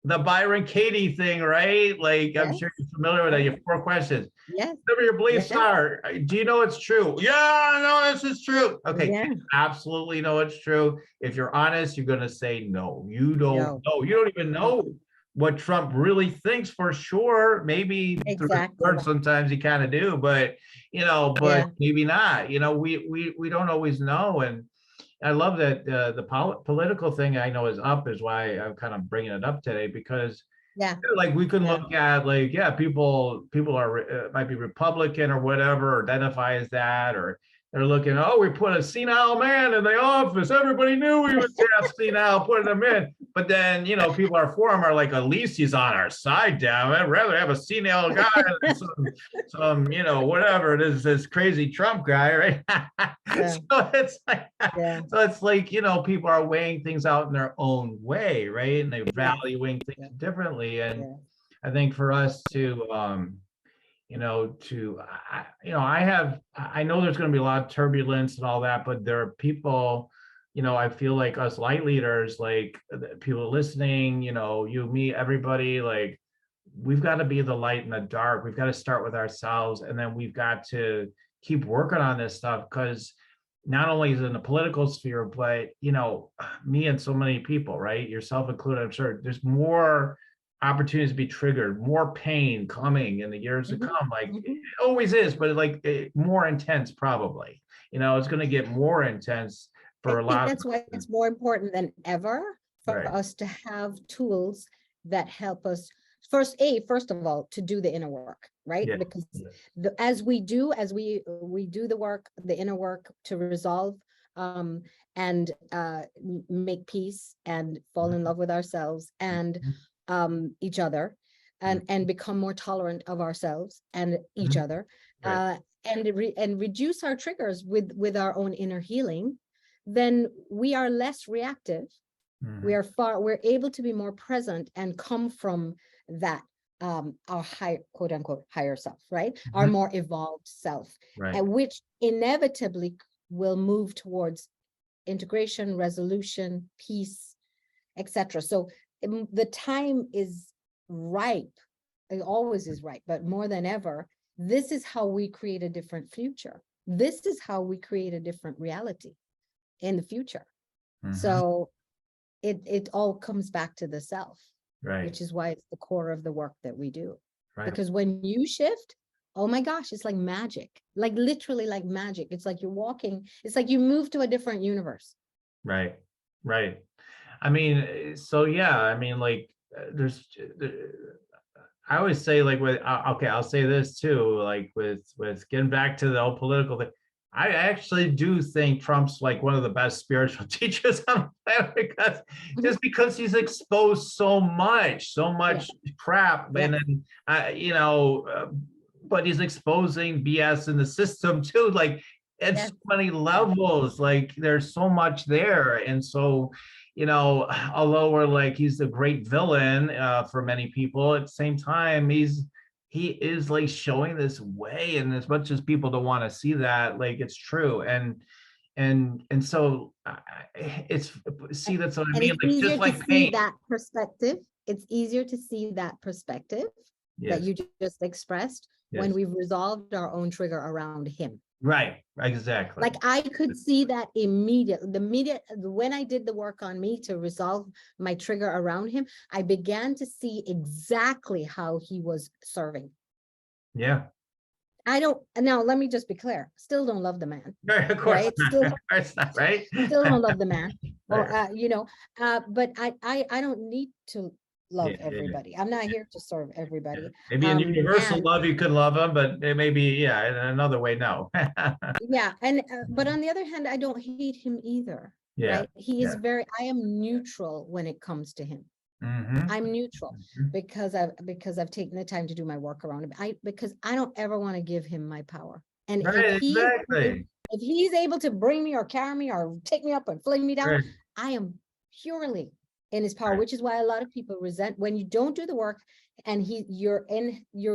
the Byron Katie thing, right? Like, I'm Yes, sure you're familiar with that. You have 4 questions. yes, Whatever your beliefs yes, are, do you know it's true? Yeah, I know this is true. Okay, yeah, absolutely know it's true. If you're honest, you're going to say no. You don't no, know. You don't even no, know what Trump really thinks for sure. Maybe through his exactly. words, sometimes you kind of do, but but Yeah, maybe not. We don't always know. And I love that the political thing I know is up, is why I'm kind of bringing it up today, because yeah, like we can yeah. look at, like, yeah, people are might be Republican or whatever, or identify as that, or they're looking, oh, we put a senile man in the office, everybody knew he was half senile, putting him in. But then people are for him, are like, at least he's on our side, damn it. I'd rather have a senile guy than some whatever it is, this crazy Trump guy, right? Yeah, So it's like, yeah, people are weighing things out in their own way, right? And they're yeah, valuing things yeah, differently. And yeah. I think for us to I know there's going to be a lot of turbulence and all that, but there are people, I feel like us light leaders, like people listening, you, me, everybody, like, we've got to be the light in the dark. We've got to start with ourselves, and then we've got to keep working on this stuff, because not only is it in the political sphere, but me and so many people, right, yourself included, I'm sure there's more opportunities to be triggered, more pain coming in the years to Mhm, come. Like, it mhm. always is, but like more intense, probably. It's going to get more intense I for a think lot that's why of. it's more important than ever for Right. us to have tools that help us first of all, to do the inner work, right? Yeah. Because as we do the work, the inner work to resolve and make peace and fall in love with ourselves and each other, and become more tolerant of ourselves and each Mhm. other, Right. and reduce our triggers with our own inner healing, then we are less reactive. Mhm. We're able to be more present and come from that, our higher, quote unquote, higher self, right? Our Mhm. more evolved self, Right. and which inevitably will move towards integration, resolution, peace, etc. So the time is ripe. It always is ripe, but more than ever, this is how we create a different future. This is how we create a different reality in the future. Mhm. So it all comes back to the self, Right. which is why it's the core of the work that we do. Right. Because when you shift, oh my gosh, it's like magic, like literally like magic. It's like you're walking, it's like you move to a different universe. Right. Right. I mean, so yeah, I mean, like, there's, I always say, like, okay, I'll say this too, like, with getting back to the whole political thing. I actually do think Trump's like one of the best spiritual teachers on the planet, because Mhm. just because he's exposed so Yeah, much crap, yeah, and then but he's exposing BS in the system too, like at yeah, so many yeah. levels. Like, there's so much there, and so although we're like, he's a great villain for many people, at the same time, he is like showing this way, and as much as people don't want to see that, like, it's true. And so it's, see, that's what I And mean, it's like, easier just to like see paint. that perspective. It's easier to see that perspective that Yes. you just expressed when Yes. we've resolved our own trigger around him. Right. Exactly. Like I could see that immediately. When I did the work on me to resolve my trigger around him, I began to see exactly how he was serving. Yeah. I don't, now let me just be clear, still don't love the man, Right, of course right? not. Of course not, right? Still don't love the man, or Right. but I don't need to Yeah, love yeah, yeah. everybody. I'm not here to serve everybody. Maybe in universal And love you could love them, but it may be, yeah, in another way, no. yeah, and but on the other hand, I don't hate him either, Yeah. right? He is Yeah. very, I am neutral when it comes to him. Hmm. I'm neutral because I've taken the time to do my work around him. Because I don't ever want to give him my power. And Right, exactly. if he's able to bring me or carry me or take me up and fling me down, Right, I am purely in his power, right, which is why a lot of people resent when you don't do the work and you're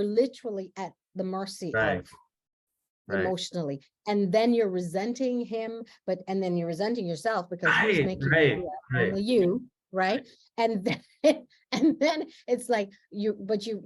literally at the mercy right. of. Right. emotionally, and then you're resenting him, and then you're resenting yourself because who's making you do that? Only you, right? And then and then it's like you're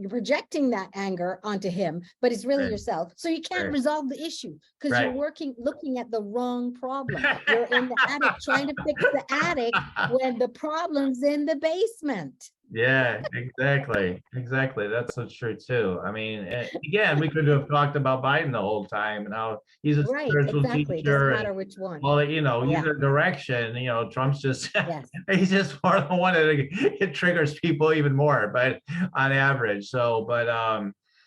projecting that anger onto him, but it's really yourself. So you can't resolve the issue because you're looking at the wrong problem. You're in the attic trying to fix the attic when the problem's in the basement. Yeah, exactly. Exactly. That's so true too. I mean, again, we could have talked about Biden the whole time and how he's a spiritual exactly. It doesn't teacher matter and, which one. well, you know, either direction, you know, Trump's just, Yes. he's just more the one that it triggers people even more, but on average. So, but,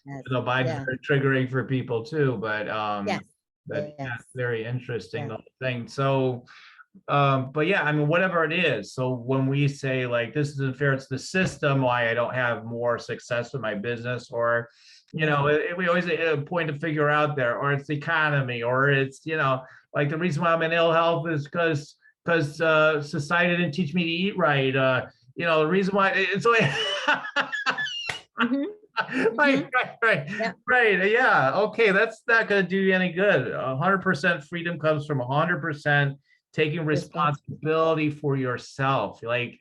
you know, Biden's very triggering for people too, but, that's very interesting, the whole thing. So, but yeah, I mean, whatever it is. So when we say like this isn't fair, it's the system why I don't have more success with my business, or you know, we always point to figure out there, or it's the economy, or it's, you know, like the reason why I'm in ill health is because society didn't teach me to eat right. You know, the reason why it's like right. Yeah. Okay. That's not going to do you any good. 100% freedom comes from 100% taking responsibility for yourself. And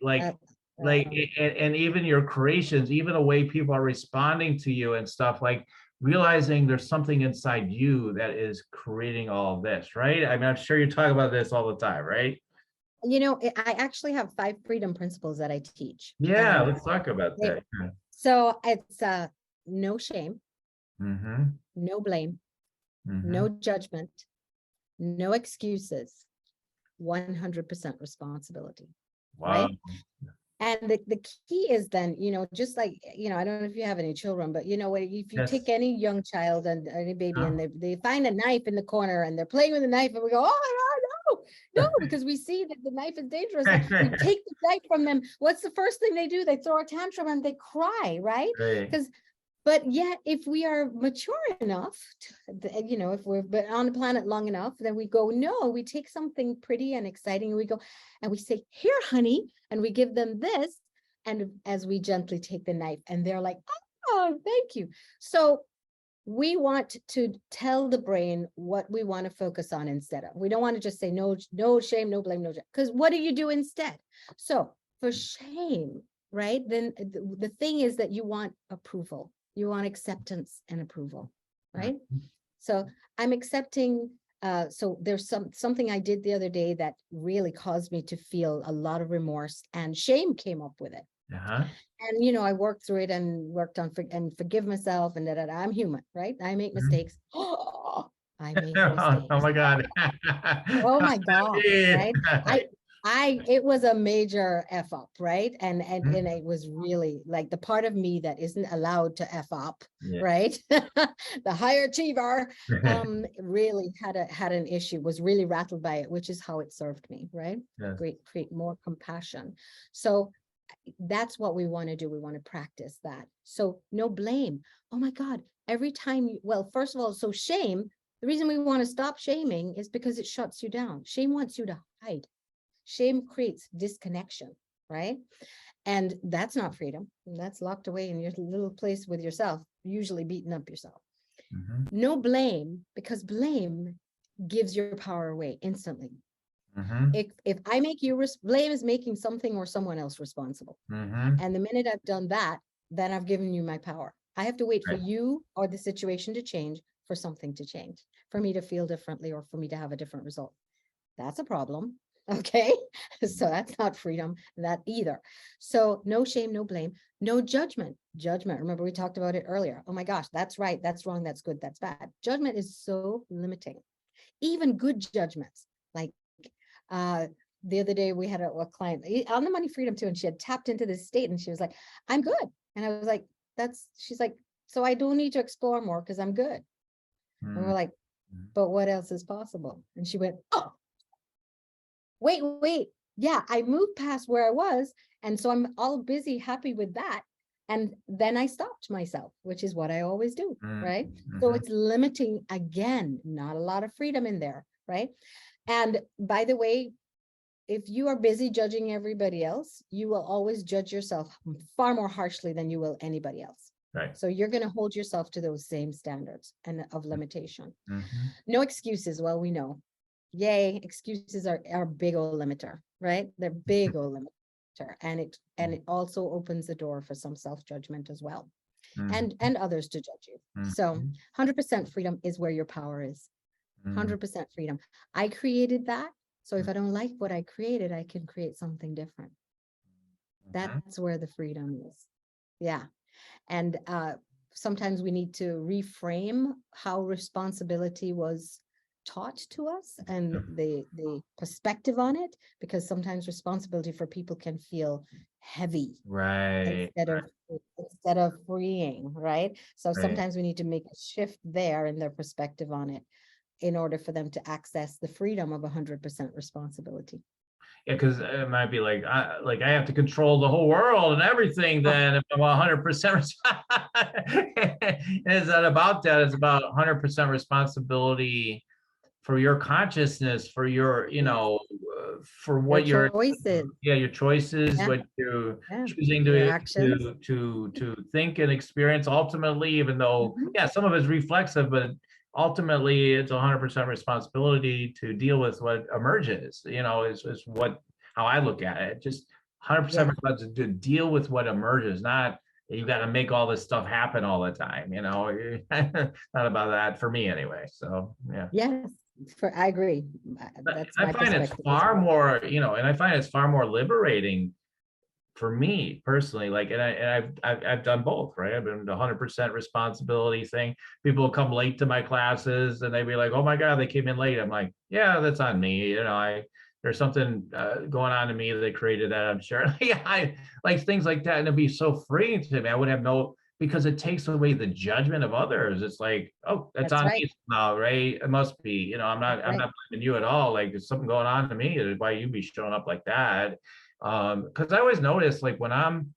even your creations, even the way people are responding to you and stuff, like realizing there's something inside you that is creating all of this, right? I mean, I'm sure you talk about this all the time, right? You know, I actually have 5 freedom principles that I teach. Yeah, let's talk about that. So it's no shame, Mm-hmm. no blame, Mm-hmm. no judgment, no excuses, 100% responsibility. Wow. Right? And the key is then, you know, just like, you know, I don't know if you have any children, but you know, if you take any young child and any baby and they find a knife in the corner and they're playing with the knife and we go, oh my God, no, because we see that the knife is dangerous. We take the knife from them. What's the first thing they do? They throw a tantrum and they cry, right? But yet, if we are mature enough, you know, if we've been on the planet long enough, then we go, no, we take something pretty and exciting and we go, and we say, here, honey, and we give them this. And as we gently take the knife and they're like, oh, thank you. So we want to tell the brain what we want to focus on instead of. We don't want to just say no shame, no blame, no, because what do you do instead? So for shame, right? Then the thing is that you want approval. You want acceptance and approval, right? So I'm accepting. So there's something I did the other day that really caused me to feel a lot of remorse, and shame came up with it. And, you know, I worked through it and worked on and forgive myself and that I'm human, right? I make mistakes. Oh, I make mistakes. Oh my God. Oh my God, right? It was a major F up, right? And it was really like the part of me that isn't allowed to F up, right? The higher achiever really had an issue, was really rattled by it, which is how it served me, right? Create more compassion. So that's what we want to do. We want to practice that. So no blame. Oh my God, every time well, first of all, so shame, the reason we want to stop shaming is because it shuts you down. Shame wants you to hide. Shame creates disconnection, right? And that's not freedom. That's locked away in your little place with yourself, usually beating up yourself. No blame, because blame gives your power away instantly. If I make you blame is making something or someone else responsible. And the minute I've done that, then I've given you my power. I have to wait for you or the situation to change for something to change, for me to feel differently or for me to have a different result. That's a problem. Okay, so that's not freedom, that either. So no shame, no blame, no judgment. Judgment, remember we talked about it earlier. Oh my gosh, that's right, that's wrong, that's good, that's bad. Judgment is so limiting. Even good judgments, like the other day we had a client on the money freedom too, and she had tapped into this state and she was like, I'm good. And I was like, she's like, so I don't need to explore more because I'm good. And we're like, but what else is possible? And she went, oh, wait, yeah, I moved past where I was. And so I'm all busy, happy with that. And then I stopped myself, which is what I always do, right? So it's limiting again, not a lot of freedom in there, right? And by the way, if you are busy judging everybody else, you will always judge yourself far more harshly than you will anybody else. Right. So you're going to hold yourself to those same standards and of limitation. Mhm. No excuses. Well, we know. Yay, excuses are big old limiter, right? They're big old limiter. And it also opens the door for some self-judgment as well. Mhm. And others to judge you. So 100% freedom is where your power is. 100% freedom. I created that. So if I don't like what I created, I can create something different. That's where the freedom is. Yeah. And sometimes we need to reframe how responsibility was taught to us and the perspective on it, because sometimes responsibility for people can feel heavy Right. instead of freeing, right? So Right. sometimes we need to make a shift there in their perspective on it in order for them to access the freedom of 100% responsibility. Yeah, because it might be like I have to control the whole world and everything. Then if I'm 100%, it's not about that. It's about 100% responsibility for your consciousness, for your, for what Your you're, choices, yeah, your choices, yeah, what you're yeah, choosing your to actions. think and experience. Ultimately, even though, Mhm. yeah, some of it's reflexive, but ultimately it's 100% responsibility to deal with what emerges, is what, how I look at it. Just 100% Yeah. responsibility to deal with what emerges, not that you got to make all this stuff happen all the time, not about that for me anyway. So, yeah. Yes, I agree. That's I my find it's perspective as far well. more, and I find it's far more liberating for me personally. Like, I've done both, right? I've been the 100% responsibility thing. People come late to my classes and they'd be like, "Oh my God, they came in late." I'm like, "Yeah, that's on me." There's something going on to me that created that, I'm sure. Yeah, I like things like that, and it'd be so freeing to me. I would have no, because it takes away the judgment of others. It's like, oh, that's That's on right. me now, right? It must be. That's I'm right. not blaming you at all. Like, there's something going on to me. Why you be showing up like that? Because I always notice, like, when I'm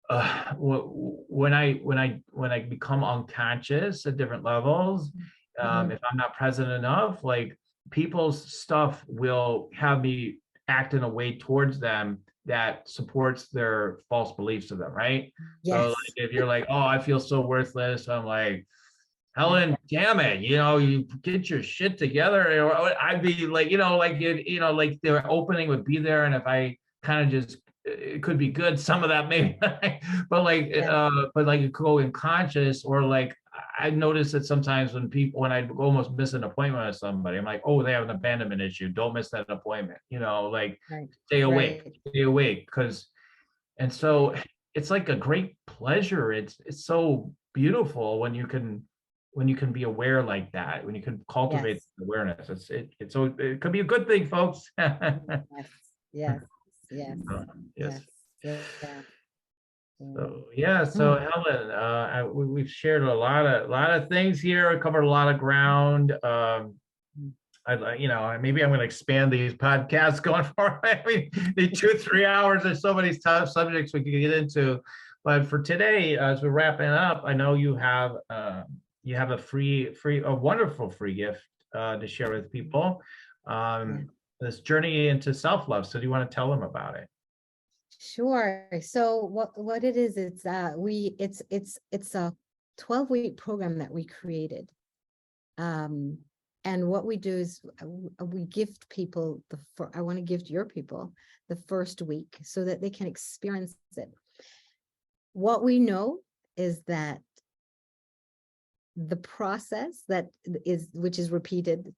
when I become unconscious at different levels, Mhm. if I'm not present enough, like, people's stuff will have me act in a way towards them that supports their false beliefs of them, right? So, like, Yes. if you're like, "Oh, I feel so worthless," I'm like, Yeah. "Helen, damn it, you get your shit together." Or I'd be like, like their opening would be there, and if I kind of just, it could be good, some of that maybe, Yeah. but like it could go unconscious, or like I notice that sometimes when I almost miss an appointment with somebody, I'm like, "Oh, they have an abandonment issue. Don't miss that appointment." Like, Right. Right. stay awake, because, and so it's like a great pleasure. It's so beautiful when you can be aware like that, when you can cultivate Yes. awareness. So it could be a good thing, folks. Yes. Yes. Yes. Yes. Yes. Yeah. Mm. So, yeah. So, Mm. Helen, we've shared a lot of things here. Covered a lot of ground. I'd like, maybe I'm going to expand these podcasts going forward. I mean, the 2-3 hours, there's so many tough subjects we could get into. But for today, as we're wrapping up, I know you have a wonderful free gift to share with people. Yeah. This journey into self-love. So do you want to tell them about it? Sure. So what it is, it's a 12-week program that we created. Um, and what we do is we gift people I want to gift your people the first week so that they can experience it. What we know is that the process which is repeated,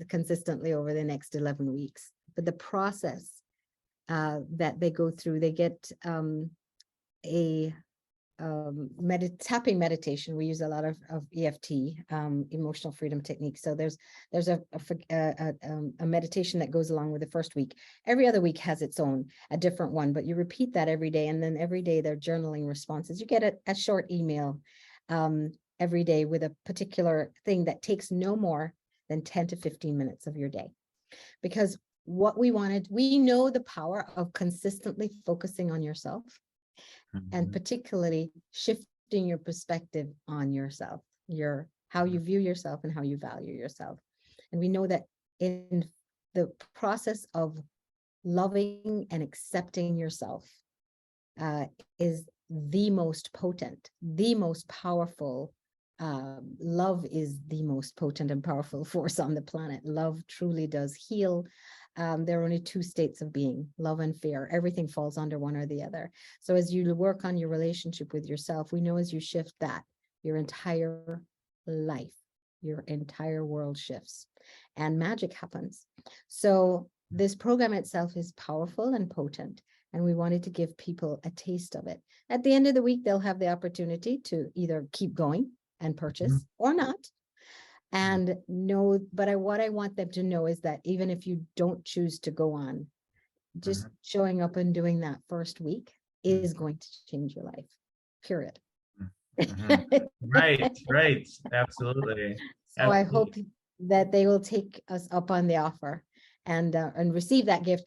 consistently over the next 11 weeks, but the process that they go through, they get a tapping meditation. We use a lot of EFT, emotional freedom techniques. So there's a meditation that goes along with the first week. Every other week has its own, a different one, but you repeat that every day, and then every day they're journaling responses. You get a short email every day with a particular thing that takes no more than 10 to 15 minutes of your day. Because what we know the power of consistently focusing on yourself, and particularly shifting your perspective on yourself, how you view yourself and how you value yourself. And we know that in the process of loving and accepting yourself is the most potent, the most powerful. Love is the most potent and powerful force on the planet. Love truly does heal. There are only two states of being, love and fear. Everything falls under one or the other. So as you work on your relationship with yourself, we know as you shift that, your entire life, your entire world shifts and magic happens. So this program itself is powerful and potent, and we wanted to give people a taste of it. At the end of the week, they'll have the opportunity to either keep going and purchase or not. And know, but what I want them to know is that even if you don't choose to go on, just showing up and doing that first week is going to change your life, period. Right, right, absolutely. So I hope that they will take us up on the offer and receive that gift.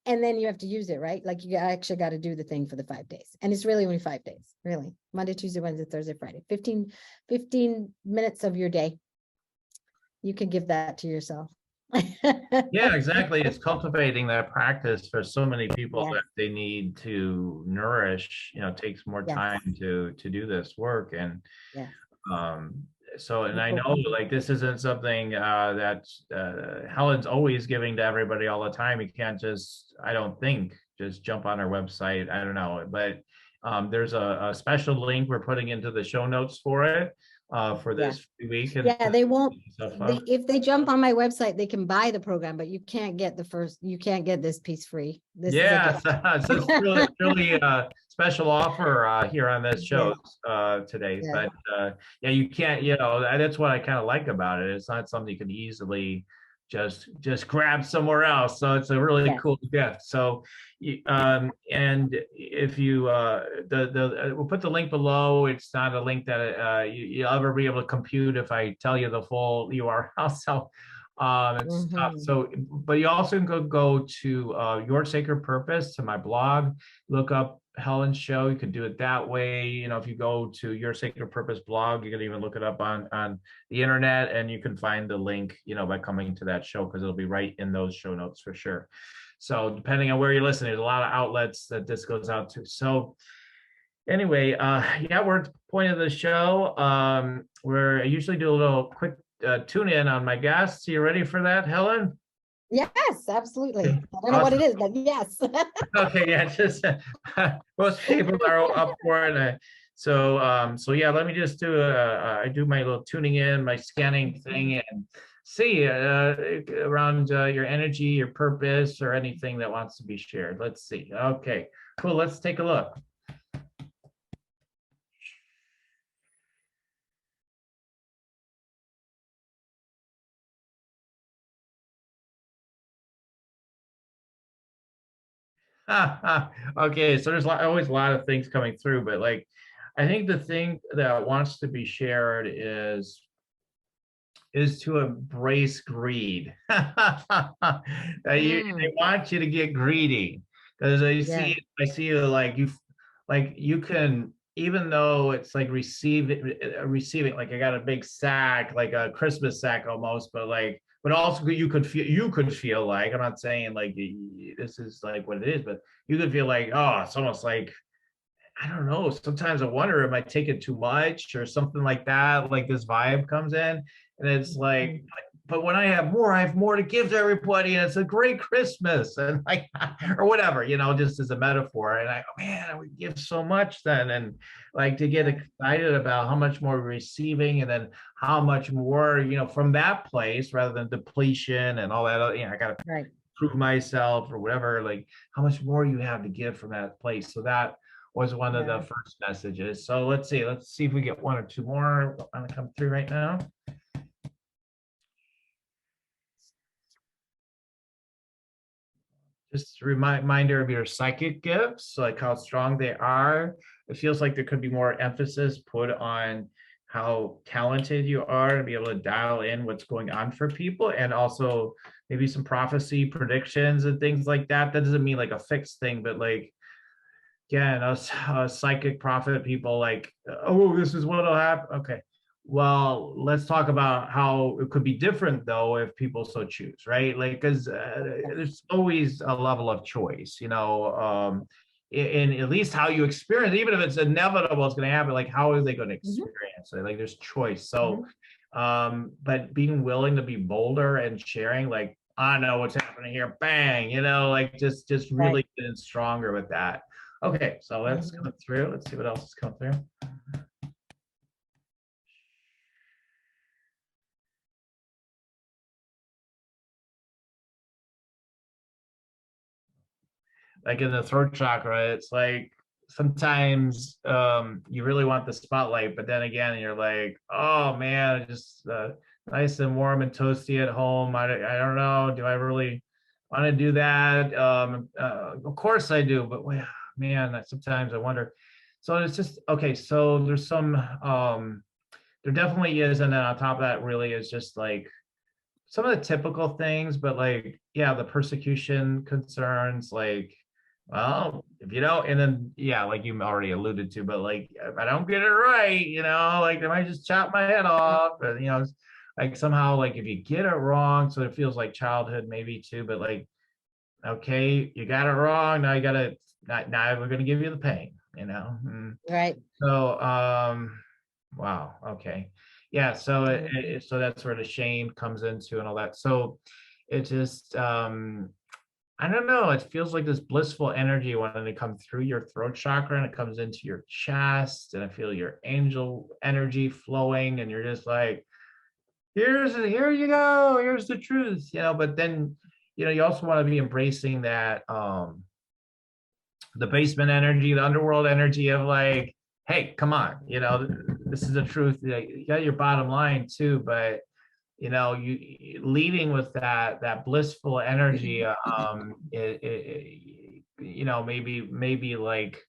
And then you have to use it, right? Like you actually got to do the thing for the 5 days. And it's really only 5 days, really. Monday, Tuesday, Wednesday, Thursday, Friday. 15 minutes of your day. You can give that to yourself. Yeah, exactly. It's cultivating that practice for so many people Yes. that they need to nourish, takes more Yes. time to do this work. And Yes. so, and I know like this isn't something that Helen's always giving to everybody all the time. You can't just, I don't think, just jump on our website. I don't know, but there's a special link we're putting into the show notes for it for this week. And yeah, they won't. If they jump on my website, they can buy the program, but you can't get you can't get this piece free. This is a so it's really a special offer here on this show today. Yeah. But yeah, you can't, that's what I kind of like about it. It's not something you can easily just grab somewhere else. So it's a really cool gift. So and if you we'll put the link below. It's not a link that you'll ever be able to compute if I tell you the full URL. So it's tough. So, but you also can go to Your Sacred Purpose, to my blog, look up Helen's show. You could do it that way. If you go to Your Sacred Purpose blog, you can even look it up on the internet, and you can find the link, by coming to that show, because it'll be right in those show notes for sure. So depending on where you're listening, there's a lot of outlets that this goes out to. So anyway, we're at the point of the show where I usually do a little quick tune in on my guests. Are you ready for that, Helen? Yes, absolutely. I don't know what it is, but yes. Okay, yeah, just most people are up for it. So yeah, let me just do I do my little tuning in, my scanning thing, and see around your energy, your purpose, or anything that wants to be shared. Let's see. Okay, cool. Let's take a look. Okay, so there's always a lot of things coming through, but like, I think the thing that wants to be shared is to embrace greed. They want you to get greedy, because I see you like you can, even though it's like receiving, like I got a big sack, like a Christmas sack almost, but also you could feel like, I'm not saying like this is like what it is, but you could feel like, oh, it's almost like, I don't know, sometimes I wonder, am I taking too much or something like that? Like this vibe comes in, and it's like, but when I have more to give to everybody, and it's a great Christmas, and like, or whatever, just as a metaphor. And I go, man, I would give so much then, and like to get excited about how much more we're receiving, and then how much more, from that place, rather than depletion and all that. I got to prove myself or whatever. Like how much more you have to give from that place. So that was one of the first messages. So let's see if we get one or two more want to come through right now. Just a reminder of your psychic gifts, like how strong they are. It feels like there could be more emphasis put on how talented you are, and be able to dial in what's going on for people, and also maybe some prophecy predictions and things like that. That doesn't mean like a fixed thing, but like, again, us psychic prophet people, like, oh, this is what'll happen. Okay, well, let's talk about how it could be different though, if people so choose, right? Like, because there's always a level of choice, in at least how you experience, even if it's inevitable, it's going to happen. Like, how are they going to experience it? Like, there's choice. So, but being willing to be bolder and sharing, like, I know what's happening here, bang, you know, like just really getting stronger with that. Okay, so let's come through. Let's see what else is coming through. Like in the throat chakra, it's like sometimes you really want the spotlight, but then again, you're like, oh man, just nice and warm and toasty at home. I don't know. Do I really want to do that? Of course I do, but man, sometimes I wonder. So it's just, okay, so there's some, there definitely is. And then on top of that really is just like some of the typical things, but like, yeah, the persecution concerns, like, well, if you don't, and then, yeah, like you already alluded to, but like, if I don't get it right, you know, like, I might just chop my head off, and, you know, like somehow, like if you get it wrong, so it feels like childhood maybe too, but like, okay, you got it wrong, now you gotta, now we're gonna give you the pain, you know? Right. So, wow, okay. Yeah, so so that's where the shame comes into and all that. So it just, I don't know, it feels like this blissful energy when it comes through your throat chakra and it comes into your chest, and I feel your angel energy flowing, and you're just like, here you go, here's the truth, you know. But then, you know, you also want to be embracing that the basement energy, the underworld energy of like, hey, come on, you know, this is the truth. You got your bottom line too, but you know, you leading with that blissful energy, you know, maybe like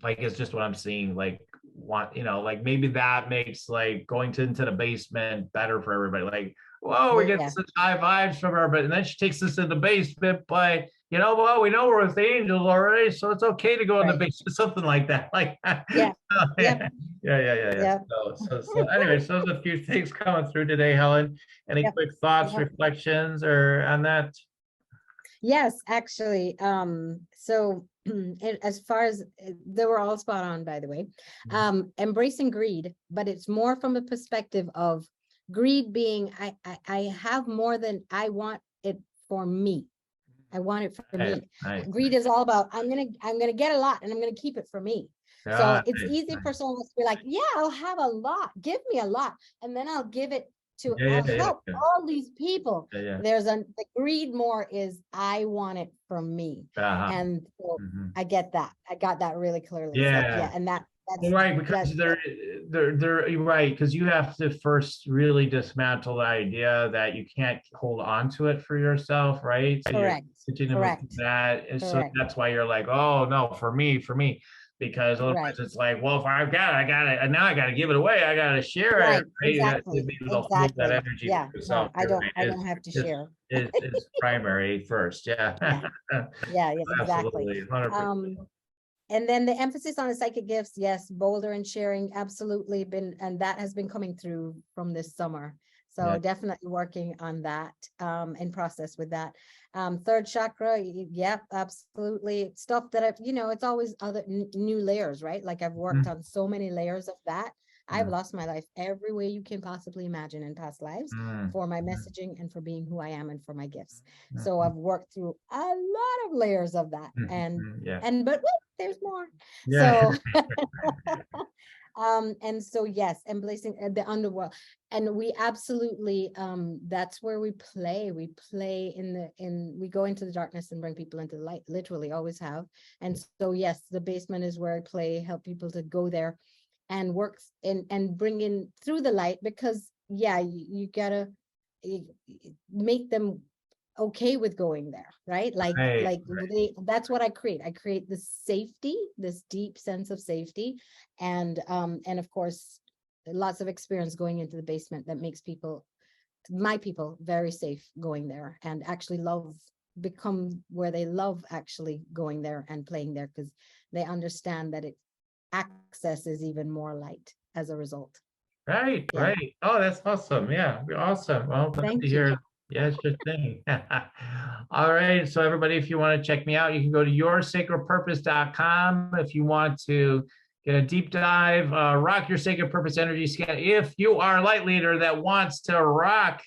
it's just what I'm seeing, like, want, you know, like maybe that makes like going into the basement better for everybody. Like, whoa, we get such high vibes from her, but and then she takes us to the basement, but you know, well, we know we're with the angels already, so it's okay to go in the basement, something like that. Like, Yeah. yeah. So anyway, so there's a few things coming through today, Helen. Any quick thoughts, reflections, or on that? Yes, actually. So as far as they were all spot on, by the way, embracing greed, but it's more from a perspective of greed being, I have more than I want it for me. I want it for me. Greed is all about, I'm gonna get a lot and I'm gonna keep it for me. So it's easy for someone to be like, yeah, I'll have a lot, give me a lot, and then I'll give it to, I'll help all these people. There's the greed more is, I want it for me. And so I get that. I got that really clearly. Yeah. And that's right, because they're right, because you have to first really dismantle the idea that you can't hold on to it for yourself, right? So correct. You're that, and so that's why you're like, oh no, for me, because otherwise it's like, well, if I've got it, I got it, and now I got to give it away, I got to share it. Exactly. That energy Yeah. No, I don't have to share. It's primary first. Yeah. Yes, exactly. Absolutely, 100%. And then the emphasis on the psychic gifts, yes, bolder and sharing, absolutely been, and that has been coming through from this summer. So definitely working on that, in process with that. Third chakra, yep, absolutely. Stuff that I've, you know, it's always other new layers, right? Like I've worked on so many layers of that. I've lost my life every way you can possibly imagine in past lives for my messaging and for being who I am and for my gifts. So I've worked through a lot of layers of that, but wait, there's more. So and so yes, embracing the underworld, and we absolutely that's where we play we go into the darkness and bring people into the light, literally always have. And so yes, the basement is where I play, help people to go there and work and bring in through the light, because you gotta make them okay with going there, right? That's what I create this safety, this deep sense of safety, and of course lots of experience going into the basement that makes my people very safe going there, and actually become where they love actually going there and playing there, because they understand that access is even more light as a result. Right. Oh, that's awesome. Yeah, awesome. Well, Thank you. Yeah, it's your thing. All right. So everybody, if you want to check me out, you can go to yoursacredpurpose.com. If you want to get a deep dive, rock your sacred purpose energy scan. If you are a light leader that wants to rock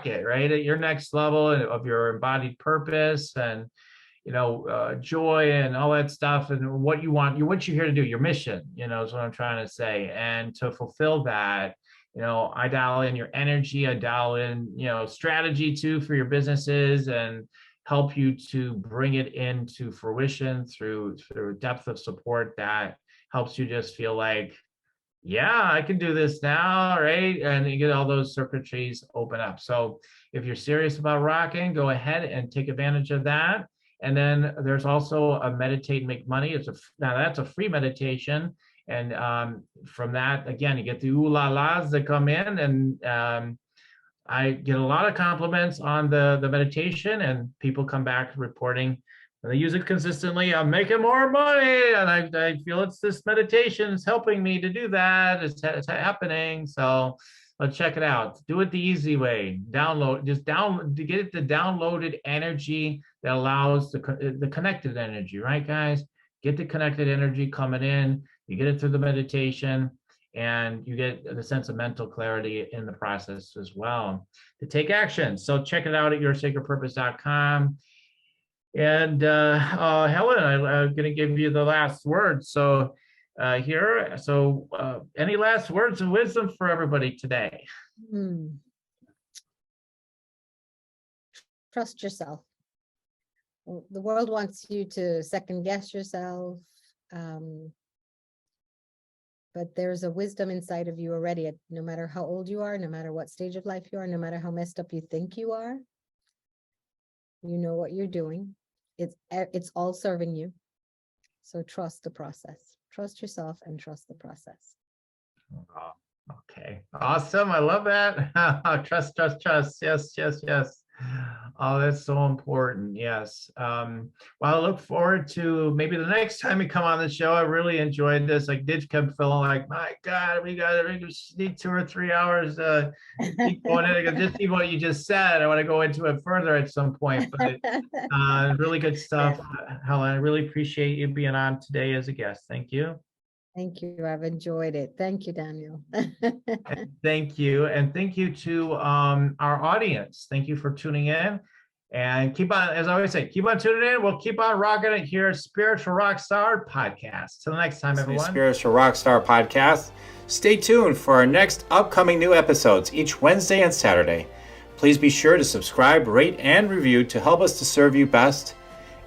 it, right, at your next level of your embodied purpose and joy and all that stuff, and what you want, what you're here to do, your mission, is what I'm trying to say. And to fulfill that, I dial in your energy, I dial in, strategy too for your businesses, and help you to bring it into fruition through depth of support that helps you just feel like, yeah, I can do this now, right? And you get all those circuitries open up. So if you're serious about rocking, go ahead and take advantage of that. And then there's also a meditate and make money. Now that's a free meditation. And from that, again, you get the ooh la las that come in, and I get a lot of compliments on the meditation, and people come back reporting when they use it consistently, I'm making more money, and I feel it's this meditation is helping me to do that. It's happening. So let's check it out. Do it the easy way. To get it the downloaded energy that allows the connected energy, right, guys? Get the connected energy coming in. You get it through the meditation, and you get the sense of mental clarity in the process as well to take action. So check it out at yoursacredpurpose.com. And Helen, I'm going to give you the last word. So any last words of wisdom for everybody today? Trust yourself. The world wants you to second guess yourself. But there's a wisdom inside of you already, no matter how old you are, no matter what stage of life you are, no matter how messed up you think you are. You know what you're doing. It's all serving you. So trust the process. Trust yourself and trust the process. Oh, okay. Awesome. I love that. Trust. Yes. Oh, that's so important. Yes. Well, I look forward to maybe the next time you come on the show. I really enjoyed this. I did come feeling like, my God, we need 2 or 3 hours keep going in. Just see what you just said. I want to go into it further at some point, but really good stuff. Helen, I really appreciate you being on today as a guest. Thank you. Thank you. I've enjoyed it. Thank you, Daniel. Thank you. And thank you to our audience. Thank you for tuning in. And keep on, as I always say, keep on tuning in. We'll keep on rocking it here at Spiritual Rockstar Podcast. Till next time, everyone. Spiritual Rockstar Podcast. Stay tuned for our next upcoming new episodes each Wednesday and Saturday. Please be sure to subscribe, rate, and review to help us to serve you best.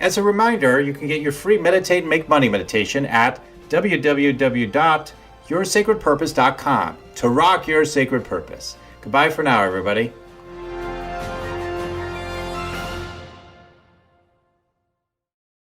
As a reminder, you can get your free Meditate and Make Money meditation at www.yoursacredpurpose.com to rock your sacred purpose. Goodbye for now, everybody.